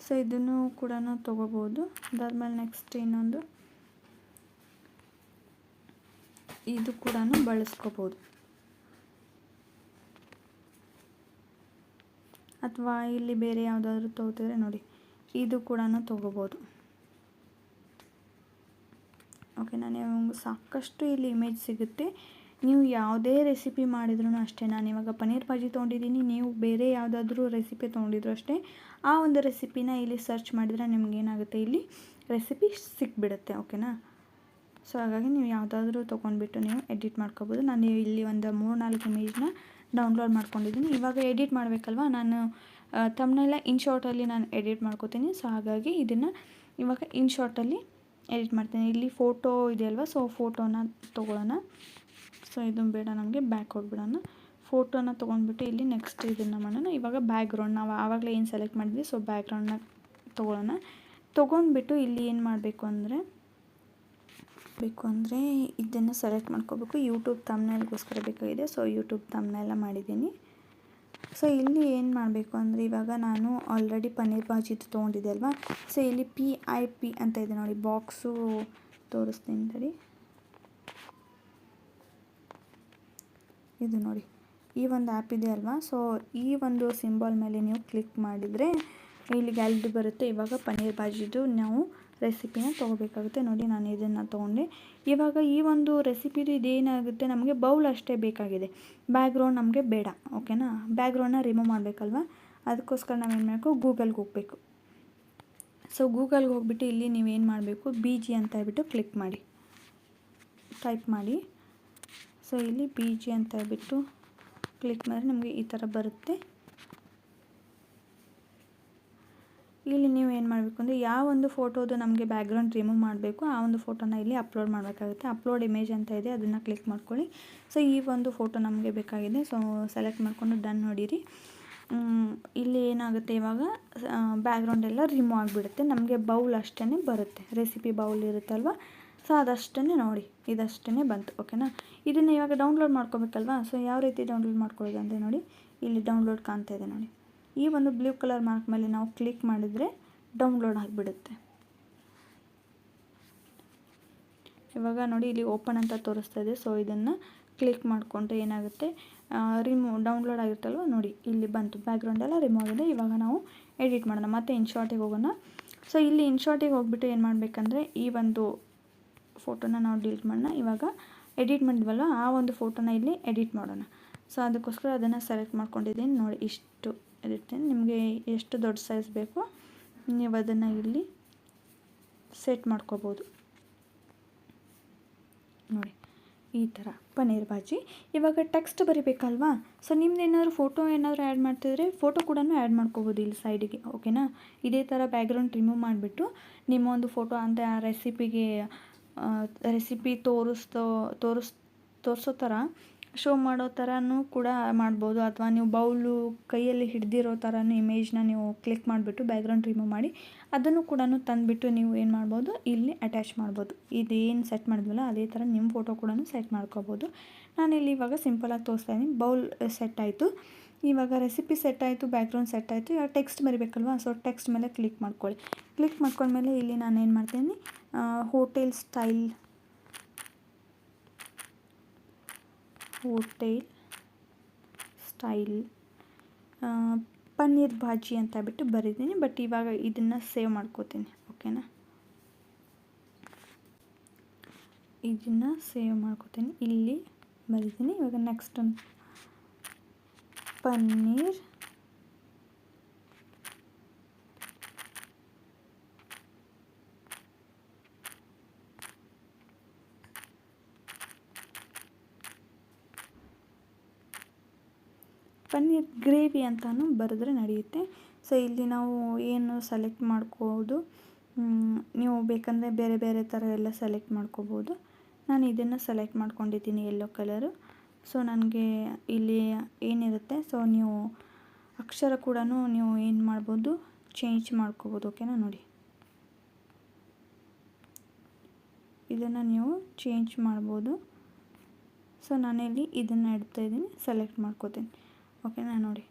ಸೊ ಇದನ್ನು ಕೂಡ ತೊಗೋಬೋದು. ಅದಾದಮೇಲೆ ನೆಕ್ಸ್ಟ್ ಇನ್ನೊಂದು ಇದು ಕೂಡ ಬಳಸ್ಕೋಬೋದು. ಅಥವಾ ಇಲ್ಲಿ ಬೇರೆ ಯಾವುದಾದ್ರೂ ತೊಗೋತಿದ್ರೆ ನೋಡಿ ಇದು ಕೂಡ ತೊಗೋಬೋದು. ಓಕೆನಾ, ನೀವು ಸಾಕಷ್ಟು ಇಲ್ಲಿ ಇಮೇಜ್ ಸಿಗುತ್ತೆ. ನೀವು ಯಾವುದೇ ರೆಸಿಪಿ ಮಾಡಿದ್ರೂ ಅಷ್ಟೇ. ನಾನಿವಾಗ ಪನ್ನೀರ್ ಬಾಜಿ ತೊಗೊಂಡಿದ್ದೀನಿ, ನೀವು ಬೇರೆ ಯಾವುದಾದ್ರೂ ರೆಸಿಪಿ ತೊಗೊಂಡಿದ್ರು ಅಷ್ಟೇ ಆ ಒಂದು ರೆಸಿಪಿನ ಇಲ್ಲಿ ಸರ್ಚ್ ಮಾಡಿದರೆ ನಿಮಗೇನಾಗುತ್ತೆ, ಇಲ್ಲಿ ರೆಸಿಪಿ ಸಿಕ್ಬಿಡುತ್ತೆ. ಓಕೆನಾ, ಸೊ ಹಾಗಾಗಿ ನೀವು ಯಾವುದಾದ್ರೂ ತೊಗೊಂಡ್ಬಿಟ್ಟು ನೀವು ಎಡಿಟ್ ಮಾಡ್ಕೋಬೋದು. ನಾನು ಇಲ್ಲಿ ಒಂದು 3-4 ಇಮೇಜ್ನ ಡೌನ್ಲೋಡ್ ಮಾಡ್ಕೊಂಡಿದ್ದೀನಿ. ಇವಾಗ ಎಡಿಟ್ ಮಾಡಬೇಕಲ್ವ, ನಾನು ತಮ್ಮನೆಲ್ಲ ಇನ್ಶಾರ್ಟಲ್ಲಿ ನಾನು ಎಡಿಟ್ ಮಾಡ್ಕೋತೀನಿ. ಸೊ ಹಾಗಾಗಿ ಇದನ್ನು ಇವಾಗ ಇನ್ಶಾರ್ಟಲ್ಲಿ ಎಡಿಟ್ ಮಾಡ್ತೀನಿ. ಇಲ್ಲಿ ಫೋಟೋ ಇದೆಯಲ್ವ, ಸೊ ಫೋಟೋನ ತೊಗೊಳ್ಳೋಣ. ಸೊ ಇದು ಬೇಡ, ನಮಗೆ ಬ್ಯಾಕ್ ಹೋಗ್ಬಿಡೋಣ. ಫೋಟೋನ ತೊಗೊಂಡ್ಬಿಟ್ಟು ಇಲ್ಲಿ ನೆಕ್ಸ್ಟ್ ಇದನ್ನು ಮಾಡೋಣ. ಇವಾಗ ಬ್ಯಾಕ್ಗ್ರೌಂಡ್ ನಾವು ಆವಾಗಲೇ ಏನು ಸೆಲೆಕ್ಟ್ ಮಾಡಿದ್ವಿ, ಸೊ ಬ್ಯಾಕ್ಗ್ರೌಂಡನ್ನ ತೊಗೊಳ್ಳೋಣ. ತೊಗೊಂಡ್ಬಿಟ್ಟು ಇಲ್ಲಿ ಏನು ಮಾಡಬೇಕು ಅಂದರೆ ಇದನ್ನು ಸೆಲೆಕ್ಟ್ ಮಾಡ್ಕೋಬೇಕು. ಯೂಟ್ಯೂಬ್ ಥಂಬ್ನೇಲ್ಗೋಸ್ಕರ ಬೇಕಾಗಿದೆ. ಸೊ ಯೂಟ್ಯೂಬ್ ಥಂಬ್ನೇಲ್ ಮಾಡಿದ್ದೀನಿ. ಸೊ ಇಲ್ಲಿ ಏನು ಮಾಡಬೇಕು ಅಂದರೆ ಇವಾಗ ನಾನು ಆಲ್ರೆಡಿ ಪನ್ನೀರ್ ಭಾಜಿದು ತೊಗೊಂಡಿದ್ದೆ ಅಲ್ವಾ. ಸೊ ಇಲ್ಲಿ PIP ಅಂತ ಇದೆ ನೋಡಿ, ಬಾಕ್ಸು ತೋರಿಸ್ತೀನಿ ತಡಿ. ಇದು ನೋಡಿ, ಈ ಒಂದು ಆ್ಯಪ್ ಇದೆ ಅಲ್ವಾ. ಸೊ ಈ ಒಂದು ಸಿಂಬಲ್ ಮೇಲೆ ನೀವು ಕ್ಲಿಕ್ ಮಾಡಿದರೆ ಇಲ್ಲಿ ಗ್ಯಾಲರಿ ಬರುತ್ತೆ. ಇವಾಗ ಪನ್ನೀರ್ ಭಾಜಿದು ನಾವು ರೆಸಿಪಿನ ತೊಗೋಬೇಕಾಗುತ್ತೆ. ನೋಡಿ ನಾನು ಇದನ್ನು ತೊಗೊಂಡೆ. ಇವಾಗ ಈ ಒಂದು ರೆಸಿಪಿದು ಇದೇನಾಗುತ್ತೆ, ನಮಗೆ ಬೌಲ್ ಅಷ್ಟೇ ಬೇಕಾಗಿದೆ, ಬ್ಯಾಕ್ಗ್ರೌಂಡ್ ನಮಗೆ ಬೇಡ. ಓಕೆನಾ, ಬ್ಯಾಕ್ಗ್ರೌಂಡನ್ನ ರಿಮೂವ್ ಮಾಡಬೇಕಲ್ವ, ಅದಕ್ಕೋಸ್ಕರ ನಾವೇನು ಮಾಡಬೇಕು, ಗೂಗಲ್ಗೆ ಹೋಗಬೇಕು. ಸೊ ಗೂಗಲ್ಗೆ ಹೋಗ್ಬಿಟ್ಟು ಇಲ್ಲಿ ನೀವೇನು ಮಾಡಬೇಕು, BG ಅಂತ ಹೇಳ್ಬಿಟ್ಟು ಕ್ಲಿಕ್ ಮಾಡಿ, ಟೈಪ್ ಮಾಡಿ. ಸೊ ಇಲ್ಲಿ BG ಅಂತ ಹೇಳ್ಬಿಟ್ಟು ಕ್ಲಿಕ್ ಮಾಡಿದ್ರೆ ನಮಗೆ ಈ ಥರ ಬರುತ್ತೆ. ಇಲ್ಲಿ ನೀವು ಏನು ಮಾಡಬೇಕು ಅಂದರೆ ಯಾವ ಒಂದು ಫೋಟೋದು ನಮಗೆ ಬ್ಯಾಕ್ಗ್ರೌಂಡ್ ರಿಮೂವ್ ಮಾಡಬೇಕು ಆ ಒಂದು ಫೋಟೋನ ಇಲ್ಲಿ ಅಪ್ಲೋಡ್ ಮಾಡಬೇಕಾಗುತ್ತೆ. ಅಪ್ಲೋಡ್ ಇಮೇಜ್ ಅಂತ ಇದೆ, ಅದನ್ನು ಕ್ಲಿಕ್ ಮಾಡ್ಕೊಳ್ಳಿ. ಸೊ ಈ ಒಂದು ಫೋಟೋ ನಮಗೆ ಬೇಕಾಗಿದೆ. ಸೊ ಸೆಲೆಕ್ಟ್ ಮಾಡಿಕೊಂಡು ಡನ್ ಹೊಡೀರಿ. ಇಲ್ಲಿ ಏನಾಗುತ್ತೆ, ಇವಾಗ ಬ್ಯಾಕ್ಗ್ರೌಂಡ್ ಎಲ್ಲ ರಿಮೂವ್ ಆಗಿಬಿಡುತ್ತೆ. ನಮಗೆ ಬೌಲ್ ಅಷ್ಟೇ ಬರುತ್ತೆ, ರೆಸಿಪಿ ಬೌಲ್ ಇರುತ್ತಲ್ವ. ಸೊ ಅದಷ್ಟೇ ನೋಡಿ, ಇದಷ್ಟೇ ಬಂತು. ಓಕೆನಾ, ಇದನ್ನು ಇವಾಗ ಡೌನ್ಲೋಡ್ ಮಾಡ್ಕೋಬೇಕಲ್ವ. ಸೊ ಯಾವ ರೀತಿ ಡೌನ್ಲೋಡ್ ಮಾಡ್ಕೊಳ್ಳೋದು ಅಂದರೆ ನೋಡಿ, ಇಲ್ಲಿ ಡೌನ್ಲೋಡ್ ಕಾಣ್ತಾ ಇದೆ ನೋಡಿ. ಈ ಒಂದು ಬ್ಲೂ ಕಲರ್ ಮಾರ್ಕ್ ಮೇಲೆ ನಾವು ಕ್ಲಿಕ್ ಮಾಡಿದರೆ ಡೌನ್ಲೋಡ್ ಆಗಿಬಿಡುತ್ತೆ. ಇವಾಗ ನೋಡಿ ಇಲ್ಲಿ ಓಪನ್ ಅಂತ ತೋರಿಸ್ತಾ ಇದೆ. ಸೊ ಇದನ್ನು ಕ್ಲಿಕ್ ಮಾಡಿಕೊಂಡ್ರೆ ಏನಾಗುತ್ತೆ, ಡೌನ್ಲೋಡ್ ಆಗಿರುತ್ತಲ್ವ ನೋಡಿ, ಇಲ್ಲಿ ಬಂತು, ಬ್ಯಾಕ್ಗ್ರೌಂಡ್ ಎಲ್ಲ ರಿಮೂವ್ ಆಗಿದೆ. ಇವಾಗ ನಾವು ಎಡಿಟ್ ಮಾಡೋಣ. ಮತ್ತು ಇನ್ಶಾರ್ಟಿಗೆ ಹೋಗೋಣ. ಸೊ ಇಲ್ಲಿ ಇನ್ಶಾರ್ಟಿಗೆ ಹೋಗ್ಬಿಟ್ಟು ಏನು ಮಾಡಬೇಕಂದ್ರೆ ಈ ಒಂದು ಫೋಟೋನ ನಾವು ಡಿಲೀಟ್ ಮಾಡೋಣ. ಇವಾಗ ಎಡಿಟ್ ಮಾಡಿದ್ವಲ್ಲ ಆ ಒಂದು ಫೋಟೋನ ಇಲ್ಲಿ ಎಡಿಟ್ ಮಾಡೋಣ. ಸೊ ಅದಕ್ಕೋಸ್ಕರ ಅದನ್ನು ಸೆಲೆಕ್ಟ್ ಮಾಡ್ಕೊಂಡಿದ್ದೀನಿ ನೋಡಿ. ಇಷ್ಟು ಇರುತ್ತೆ, ನಿಮಗೆ ಎಷ್ಟು ದೊಡ್ಡ ಸೈಜ್ ಬೇಕೋ ನೀವು ಅದನ್ನು ಇಲ್ಲಿ ಸೆಟ್ ಮಾಡ್ಕೋಬೋದು ನೋಡಿ, ಈ ಥರ ಪನ್ನೀರ್ ಭಾಜಿ. ಇವಾಗ ಟೆಕ್ಸ್ಟ್ ಬರಿಬೇಕಲ್ವಾ. ಸೊ ನಿಮ್ದು ಏನಾದರೂ ಫೋಟೋ ಏನಾದರೂ ಆ್ಯಡ್ ಮಾಡ್ತಿದ್ರೆ ಫೋಟೋ ಕೂಡ ಆ್ಯಡ್ ಮಾಡ್ಕೋಬೋದು ಇಲ್ಲಿ ಸೈಡಿಗೆ. ಓಕೆನಾ, ಇದೇ ಥರ ಬ್ಯಾಕ್ಗ್ರೌಂಡ್ ರಿಮೂವ್ ಮಾಡಿಬಿಟ್ಟು ನಿಮ್ಮ ಒಂದು ಫೋಟೋ ಅಂದರೆ ಆ ರೆಸಿಪಿ ತೋರಿಸೋ ಥರ ಶೋ ಮಾಡೋ ಥರನೂ ಕೂಡ ಮಾಡ್ಬೋದು. ಅಥವಾ ನೀವು ಬೌಲು ಕೈಯಲ್ಲಿ ಹಿಡ್ದಿರೋ ಥರನೂ ಇಮೇಜ್ನ ನೀವು ಕ್ಲಿಕ್ ಮಾಡಿಬಿಟ್ಟು ಬ್ಯಾಕ್ಗ್ರೌಂಡ್ ರಿಮೂವ್ ಮಾಡಿ ಅದನ್ನು ಕೂಡ ತಂದುಬಿಟ್ಟು ನೀವು ಏನು ಮಾಡ್ಬೋದು, ಇಲ್ಲಿ ಅಟ್ಯಾಚ್ ಮಾಡ್ಬೋದು. ಇದೇನು ಸೆಟ್ ಮಾಡಿದ್ವಲ್ಲ ಅದೇ ಥರ ನಿಮ್ಮ ಫೋಟೋ ಕೂಡ ಸೆಟ್ ಮಾಡ್ಕೋಬೋದು. ನಾನಿಲ್ಲಿ ಇವಾಗ ಸಿಂಪಲಾಗಿ ತೋರಿಸ್ತಾ ಇದ್ದೀನಿ. ಬೌಲ್ ಸೆಟ್ ಆಯಿತು, ಇವಾಗ ರೆಸಿಪಿ ಸೆಟ್ ಆಯಿತು, ಬ್ಯಾಕ್ಗ್ರೌಂಡ್ ಸೆಟ್ ಆಯಿತು. ಇವಾಗ ಟೆಕ್ಸ್ಟ್ ಬರಿಬೇಕಲ್ವ. ಸೊ ಟೆಕ್ಸ್ಟ್ ಮೇಲೆ ಕ್ಲಿಕ್ ಮಾಡ್ಕೊಳ್ಳಿ. ಕ್ಲಿಕ್ ಮಾಡ್ಕೊಂಡ್ಮೇಲೆ ಇಲ್ಲಿ ನಾನು ಏನು ಮಾಡ್ತೀನಿ, ಹೋಟೆಲ್ ಸ್ಟೈಲ್ ಪನ್ನೀರ್ ಭಾಜಿ ಅಂತ ಬಿಟ್ಟು ಬರೀತೀನಿ. ಬಟ್ ಇವಾಗ ಇದನ್ನು ಸೇವ್ ಮಾಡ್ಕೋತೀನಿ. ಓಕೆನಾ, ಇದನ್ನು ಸೇವ್ ಮಾಡ್ಕೋತೀನಿ, ಇಲ್ಲಿ ಬರೀತೀನಿ. ಇವಾಗ ನೆಕ್ಸ್ಟ್ ಪನ್ನೀರ್ ಗ್ರೇವಿ ಅಂತಲೂ ಬರೆದ್ರೆ ನಡೆಯುತ್ತೆ. ಸೊ ಇಲ್ಲಿ ನಾವು ಏನು ಸೆಲೆಕ್ಟ್ ಮಾಡ್ಕೋಬೋದು, ನೀವು ಬೇಕಂದರೆ ಬೇರೆ ಬೇರೆ ಥರ ಎಲ್ಲ ಸೆಲೆಕ್ಟ್ ಮಾಡ್ಕೋಬೋದು. ನಾನು ಇದನ್ನು ಸೆಲೆಕ್ಟ್ ಮಾಡ್ಕೊಂಡಿದ್ದೀನಿ, ಯೆಲ್ಲೋ ಕಲರು. ಸೊ ನನಗೆ ಇಲ್ಲಿ ಏನಿರುತ್ತೆ, ಸೊ ನೀವು ಅಕ್ಷರ ಕೂಡ ನೀವು ಏನು ಮಾಡ್ಬೋದು, ಚೇಂಜ್ ಮಾಡ್ಕೋಬೋದು. ಓಕೆನಾ, ನೋಡಿ ಇದನ್ನು ನೀವು ಚೇಂಜ್ ಮಾಡ್ಬೋದು. ಸೊ ನಾನಿಲ್ಲಿ ಇದನ್ನು ಇಡ್ತಾಯಿದ್ದೀನಿ, ಸೆಲೆಕ್ಟ್ ಮಾಡ್ಕೋತೀನಿ. ಓಕೆನಾ, ನೋಡಿ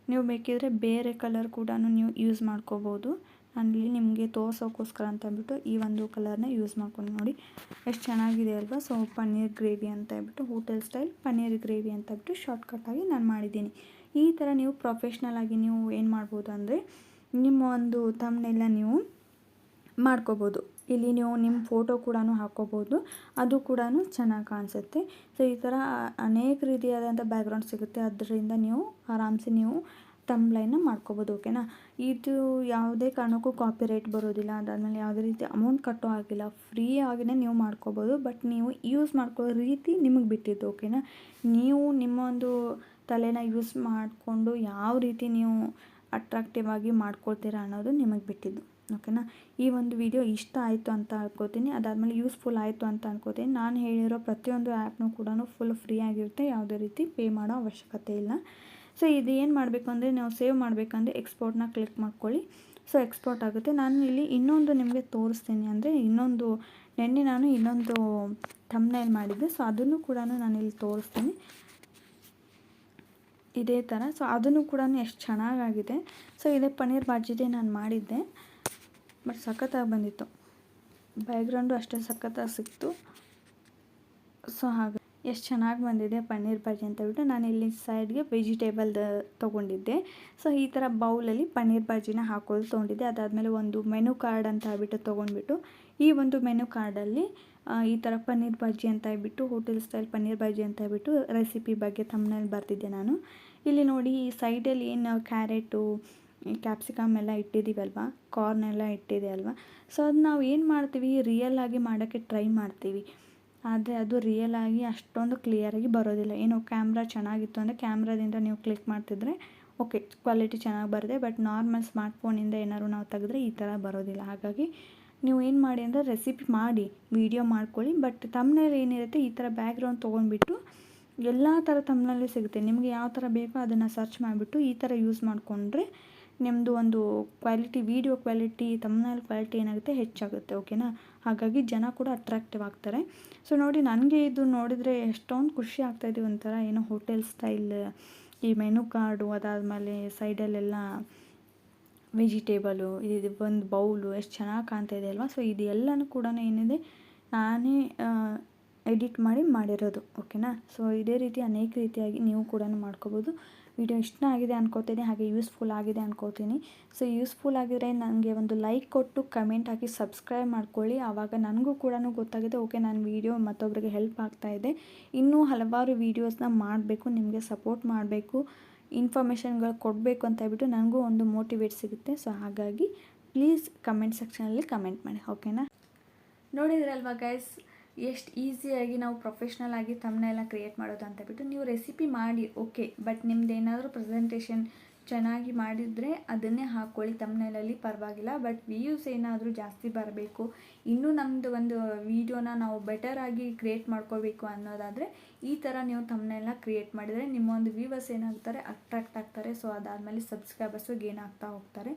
ನೀವು ಬೇಕಿದ್ರೆ ಬೇರೆ ಕಲರ್ ಕೂಡ ನೀವು ಯೂಸ್ ಮಾಡ್ಕೋಬೋದು. ನಾನಿಲ್ಲಿ ನಿಮಗೆ ತೋರ್ಸೋಕ್ಕೋಸ್ಕರ ಅಂತ ಹೇಳ್ಬಿಟ್ಟು ಈ ಒಂದು ಕಲರ್ನ ಯೂಸ್ ಮಾಡ್ಕೊಂಡು ನೋಡಿ ಎಷ್ಟು ಚೆನ್ನಾಗಿದೆ ಅಲ್ವಾ. ಸೊ ಪನ್ನೀರ್ ಗ್ರೇವಿ ಅಂತ ಹೇಳ್ಬಿಟ್ಟು, ಹೋಟೆಲ್ ಸ್ಟೈಲ್ ಪನ್ನೀರ್ ಗ್ರೇವಿ ಅಂತ ಹೇಳ್ಬಿಟ್ಟು ಶಾರ್ಟ್ಕಟ್ಟಾಗಿ ನಾನು ಮಾಡಿದ್ದೀನಿ. ಈ ಥರ ನೀವು ಪ್ರೊಫೆಷ್ನಲ್ ಆಗಿ ನೀವು ಏನು ಮಾಡ್ಬೋದು ಅಂದರೆ ನಿಮ್ಮ ಒಂದು ಥಂಬ್ನೇಲ್ನ ನೀವು ಮಾಡ್ಕೋಬೋದು. ಇಲ್ಲಿ ನೀವು ನಿಮ್ಮ ಫೋಟೋ ಕೂಡ ಹಾಕ್ಕೋಬೋದು, ಅದು ಕೂಡ ಚೆನ್ನಾಗಿ ಕಾಣಿಸುತ್ತೆ. ಸೊ ಈ ಥರ ಅನೇಕ ರೀತಿಯಾದಂಥ ಬ್ಯಾಕ್ಗ್ರೌಂಡ್ ಸಿಗುತ್ತೆ. ಅದರಿಂದ ನೀವು ಆರಾಮ್ಸೆ ನೀವು ತಮ್ಲೈನ್ನ ಮಾಡ್ಕೋಬೋದು. ಓಕೆನಾ. ಇದು ಯಾವುದೇ ಕಾರಣಕ್ಕೂ ಕಾಪಿರೈಟ್ ಬರೋದಿಲ್ಲ, ಅದಾದಮೇಲೆ ಯಾವುದೇ ರೀತಿ ಅಮೌಂಟ್ ಕಟ್ಟೋ ಆಗಿಲ್ಲ, ಫ್ರೀ ಆಗಿನೇ ನೀವು ಮಾಡ್ಕೋಬೋದು. ಬಟ್ ನೀವು ಯೂಸ್ ಮಾಡ್ಕೊಳ್ಳೋ ರೀತಿ ನಿಮಗೆ ಬಿಟ್ಟಿದ್ದು. ಓಕೆನಾ. ನೀವು ನಿಮ್ಮ ಒಂದು ತಲೆನ ಯೂಸ್ ಮಾಡಿಕೊಂಡು ಯಾವ ರೀತಿ ನೀವು ಅಟ್ರಾಕ್ಟಿವ್ ಆಗಿ ಮಾಡ್ಕೊಳ್ತೀರಾ ಅನ್ನೋದು ನಿಮಗೆ ಬಿಟ್ಟಿದ್ದು. ಓಕೆನಾ. ಈ ಒಂದು ವಿಡಿಯೋ ಇಷ್ಟ ಆಯಿತು ಅಂತ ಅನ್ಕೋತೀನಿ, ಅದಾದಮೇಲೆ ಯೂಸ್ಫುಲ್ ಆಯಿತು ಅಂತ ಅನ್ಕೋತೀನಿ. ನಾನು ಹೇಳಿರೋ ಪ್ರತಿಯೊಂದು ಆ್ಯಪ್ನೂ ಕೂಡ ಫುಲ್ ಫ್ರೀ ಆಗಿರುತ್ತೆ, ಯಾವುದೇ ರೀತಿ ಪೇ ಮಾಡೋ ಅವಶ್ಯಕತೆ ಇಲ್ಲ. ಸೊ ಇದು ಏನು ಮಾಡಬೇಕು ಅಂದರೆ, ನಾವು ಸೇವ್ ಮಾಡಬೇಕಂದ್ರೆ ಎಕ್ಸ್ಪೋರ್ಟ್ನ ಕ್ಲಿಕ್ ಮಾಡ್ಕೊಳ್ಳಿ. ಸೊ ಎಕ್ಸ್ಪೋರ್ಟ್ ಆಗುತ್ತೆ. ನಾನು ಇಲ್ಲಿ ಇನ್ನೊಂದು ನಿಮಗೆ ತೋರಿಸ್ತೀನಿ, ಅಂದರೆ ನಿನ್ನೆ ನಾನು ಇನ್ನೊಂದು ಥಂಬ್ನೇಲ್ ಮಾಡಿದ್ದೆ. ಸೊ ಅದನ್ನು ಕೂಡ ನಾನು ಇಲ್ಲಿ ತೋರಿಸ್ತೀನಿ ಇದೇ ಥರ. ಸೊ ಅದನ್ನು ಕೂಡ ಎಷ್ಟು ಚೆನ್ನಾಗಾಗಿದೆ. ಸೊ ಇದೇ ಪನ್ನೀರ್ ಬಾಜಿದೆ ನಾನು ಮಾಡಿದ್ದೆ, ಬಟ್ ಸಖತ್ತಾಗಿ ಬಂದಿತ್ತು. ಬ್ಯಾಕ್ಗ್ರೌಂಡು ಅಷ್ಟೇ ಸಖತ್ತಾಗಿ ಸಿಕ್ತು. ಸೊ ಹಾಗೆ ಎಷ್ಟು ಚೆನ್ನಾಗಿ ಬಂದಿದೆ ಪನ್ನೀರ್ ಬಾಜಿ ಅಂತ ಹೇಳ್ಬಿಟ್ಟು ನಾನು ಇಲ್ಲಿ ಸೈಡ್ಗೆ ವೆಜಿಟೇಬಲ್ದು ತೊಗೊಂಡಿದ್ದೆ. ಸೊ ಈ ಥರ ಬೌಲಲ್ಲಿ ಪನ್ನೀರ್ ಬಾಜಿನ ಹಾಕೋದು ತೊಗೊಂಡಿದ್ದೆ. ಅದಾದಮೇಲೆ ಒಂದು ಮೆನು ಕಾರ್ಡ್ ಅಂತ ಹೇಳ್ಬಿಟ್ಟು ತೊಗೊಂಡ್ಬಿಟ್ಟು ಈ ಒಂದು ಮೆನು ಕಾರ್ಡಲ್ಲಿ ಈ ಥರ ಪನ್ನೀರ್ ಬಾಜಿ ಅಂತ ಹೇಳ್ಬಿಟ್ಟು ಹೋಟೆಲ್ ಸ್ಟೈಲ್ ಪನ್ನೀರ್ ಬಾಜಿ ಅಂತ ಹೇಳ್ಬಿಟ್ಟು ರೆಸಿಪಿ ಬಗ್ಗೆ ಥಂಬ್ನೇಲ್ ಬರ್ತಿದ್ದೆ ನಾನು. ಇಲ್ಲಿ ನೋಡಿ ಈ ಸೈಡಲ್ಲಿ ಏನು ಕ್ಯಾರೆಟು, ಕ್ಯಾಪ್ಸಿಕಮ್ ಎಲ್ಲ ಇಟ್ಟಿದ್ದೀವಲ್ವ, ಕಾರ್ನ್ ಎಲ್ಲ ಇಟ್ಟಿದೆ ಅಲ್ವಾ. ಸೊ ಅದು ನಾವು ಏನು ಮಾಡ್ತೀವಿ, ರಿಯಲ್ ಆಗಿ ಮಾಡೋಕ್ಕೆ ಟ್ರೈ ಮಾಡ್ತೀವಿ, ಆದರೆ ಅದು ರಿಯಲ್ ಆಗಿ ಅಷ್ಟೊಂದು ಕ್ಲಿಯರಾಗಿ ಬರೋದಿಲ್ಲ. ಏನು ಕ್ಯಾಮ್ರಾ ಚೆನ್ನಾಗಿತ್ತು ಅಂದರೆ ಕ್ಯಾಮ್ರಾದಿಂದ ನೀವು ಕ್ಲಿಕ್ ಮಾಡ್ತಿದ್ರೆ ಓಕೆ ಕ್ವಾಲಿಟಿ ಚೆನ್ನಾಗಿ ಬರುತ್ತೆ. ಬಟ್ ನಾರ್ಮಲ್ ಸ್ಮಾರ್ಟ್ಫೋನಿಂದ ಏನಾದ್ರು ನಾವು ತೆಗೆದ್ರೆ ಈ ಥರ ಬರೋದಿಲ್ಲ. ಹಾಗಾಗಿ ನೀವು ಏನು ಮಾಡಿ ಅಂದರೆ ರೆಸಿಪಿ ಮಾಡಿ ವಿಡಿಯೋ ಮಾಡ್ಕೊಳ್ಳಿ. ಬಟ್ ತಮ್ನೇಲ್ ಏನಿರುತ್ತೆ ಈ ಥರ ಬ್ಯಾಕ್ಗ್ರೌಂಡ್ ತೊಗೊಂಡ್ಬಿಟ್ಟು ಎಲ್ಲ ಥರ ತಮ್ನಲ್ಲಿ ಸಿಗುತ್ತೆ. ನಿಮಗೆ ಯಾವ ಥರ ಬೇಕೋ ಅದನ್ನು ಸರ್ಚ್ ಮಾಡಿಬಿಟ್ಟು ಈ ಥರ ಯೂಸ್ ಮಾಡಿಕೊಂಡ್ರೆ ನಿಮ್ಮದು ಒಂದು quality, video quality, thumbnail quality ಏನಾಗುತ್ತೆ ಹೆಚ್ಚಾಗುತ್ತೆ. ಓಕೆನಾ. ಹಾಗಾಗಿ ಜನ ಕೂಡ ಅಟ್ರಾಕ್ಟಿವ್ ಆಗ್ತಾರೆ. ಸೊ ನೋಡಿ, ನನಗೆ ಇದು ನೋಡಿದರೆ ಎಷ್ಟೊಂದು ಖುಷಿ ಆಗ್ತಾಯಿದೆ. ಒಂಥರ ಏನೋ ಹೋಟೆಲ್ ಸ್ಟೈಲ್ ಈ ಮೆನು ಕಾರ್ಡು, ಅದಾದಮೇಲೆ ಸೈಡಲ್ಲೆಲ್ಲ ವೆಜಿಟೇಬಲು, ಇದು ಒಂದು ಬೌಲು ಎಷ್ಟು ಚೆನ್ನಾಗಿ ಕಾಣ್ತಾ ಇದೆ ಅಲ್ವಾ. ಸೊ ಇದು ಎಲ್ಲನೂ ಕೂಡ ಏನಿದೆ ನಾನೇ ಎಡಿಟ್ ಮಾಡಿರೋದು. ಓಕೆನಾ. ಸೊ ಇದೇ ರೀತಿ ಅನೇಕ ರೀತಿಯಾಗಿ ನೀವು ಕೂಡ ಮಾಡ್ಕೋಬೋದು. ವಿಡಿಯೋ ಇಷ್ಟ ಆಗಿದೆ ಅನ್ಕೋತೀನಿ, ಹಾಗೆ ಯೂಸ್ಫುಲ್ ಆಗಿದೆ ಅನ್ಕೋತೀನಿ. ಸೊ ಯೂಸ್ಫುಲ್ ಆಗಿದ್ರೆ ನನಗೆ ಒಂದು ಲೈಕ್ ಕೊಟ್ಟು ಕಮೆಂಟ್ ಹಾಕಿ ಸಬ್ಸ್ಕ್ರೈಬ್ ಮಾಡ್ಕೊಳ್ಳಿ. ಆವಾಗ ನನಗೂ ಕೂಡ ಗೊತ್ತಾಗಿದೆ, ಓಕೆ ನನ್ನ ವಿಡಿಯೋ ಮತ್ತೊಬ್ಬರಿಗೆ ಹೆಲ್ಪ್ ಆಗ್ತಾಯಿದೆ. ಇನ್ನೂ ಹಲವಾರು ವೀಡಿಯೋಸ್ನ ಮಾಡಬೇಕು, ನಿಮಗೆ ಸಪೋರ್ಟ್ ಮಾಡಬೇಕು, ಇನ್ಫಾರ್ಮೇಷನ್ಗಳು ಕೊಡಬೇಕು ಅಂತ ಹೇಳ್ಬಿಟ್ಟು ನನಗೂ ಒಂದು ಮೋಟಿವೇಟ್ ಸಿಗುತ್ತೆ. ಸೊ ಹಾಗಾಗಿ ಪ್ಲೀಸ್ ಕಮೆಂಟ್ ಸೆಕ್ಷನಲ್ಲಿ ಕಮೆಂಟ್ ಮಾಡಿ. ಓಕೆನಾ. ನೋಡಿದ್ರಲ್ವಾ ಗೈಸ್, ಎಷ್ಟು ಈಸಿಯಾಗಿ ನಾವು ಪ್ರೊಫೆಷ್ನಲ್ ಆಗಿ ತಮ್ನೆಲ್ಲ ಕ್ರಿಯೇಟ್ ಮಾಡೋದು ಅಂತ ಹೇಳ್ಬಿಟ್ಟು. ನೀವು ರೆಸಿಪಿ ಮಾಡಿ ಓಕೆ, ಬಟ್ ನಿಮ್ದು ಏನಾದರೂ ಪ್ರೆಸೆಂಟೇಷನ್ ಚೆನ್ನಾಗಿ ಮಾಡಿದರೆ ಅದನ್ನೇ ಹಾಕ್ಕೊಳ್ಳಿ ತಮ್ನೇಲಲ್ಲಿ, ಪರವಾಗಿಲ್ಲ. ಬಟ್ ವ್ಯೂಸ್ ಏನಾದರೂ ಜಾಸ್ತಿ ಬರಬೇಕು, ಇನ್ನೂ ನಮ್ಮದು ಒಂದು ವೀಡಿಯೋನ ನಾವು ಬೆಟರಾಗಿ ಕ್ರಿಯೇಟ್ ಮಾಡ್ಕೋಬೇಕು ಅನ್ನೋದಾದರೆ ಈ ಥರ ನೀವು ತಮ್ನೇಲ್ನ ಕ್ರಿಯೇಟ್ ಮಾಡಿದರೆ ನಿಮ್ಮ ಒಂದು ವ್ಯೂವರ್ಸ್ ಏನಾಗ್ತಾರೆ, ಅಟ್ರಾಕ್ಟ್ ಆಗ್ತಾರೆ. ಸೊ ಅದಾದಮೇಲೆ ಸಬ್ಸ್ಕ್ರೈಬರ್ಸು ಗೇನ್ ಆಗ್ತಾ ಹೋಗ್ತಾರೆ,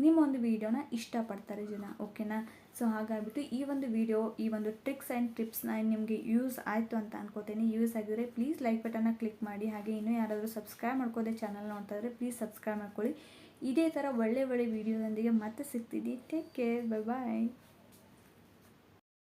ನಿಮ್ಮ ಒಂದು ವೀಡಿಯೋನ ಇಷ್ಟಪಡ್ತಾರೆ ಜನ. ಓಕೆನಾ. ಸೊ ಹಾಗಾಗಿಬಿಟ್ಟು ಈ ಒಂದು ವಿಡಿಯೋ, ಈ ಒಂದು ಟ್ರಿಕ್ಸ್ ಆ್ಯಂಡ್ ಟಿಪ್ಸ್ನ ನಿಮಗೆ ಯೂಸ್ ಆಯಿತು ಅಂತ ಅನ್ಕೋತೀನಿ. ಯೂಸ್ ಆಗಿದ್ರೆ ಪ್ಲೀಸ್ ಲೈಕ್ ಬಟನ್ನ ಕ್ಲಿಕ್ ಮಾಡಿ. ಹಾಗೆ ಇನ್ನೂ ಯಾರಾದರೂ ಸಬ್ಸ್ಕ್ರೈಬ್ ಮಾಡ್ಕೋದೆ ಚಾನಲ್ ನೋಡ್ತಾ ಇದ್ದರೆ ಪ್ಲೀಸ್ ಸಬ್ಸ್ಕ್ರೈಬ್ ಮಾಡ್ಕೊಳ್ಳಿ. ಇದೇ ಥರ ಒಳ್ಳೆ ವೀಡಿಯೋದೊಂದಿಗೆ ಮತ್ತೆ ಸಿಗ್ತಿದ್ದಿ. ಟೇಕ್ ಕೇರ್, ಬೈ ಬಾಯ್.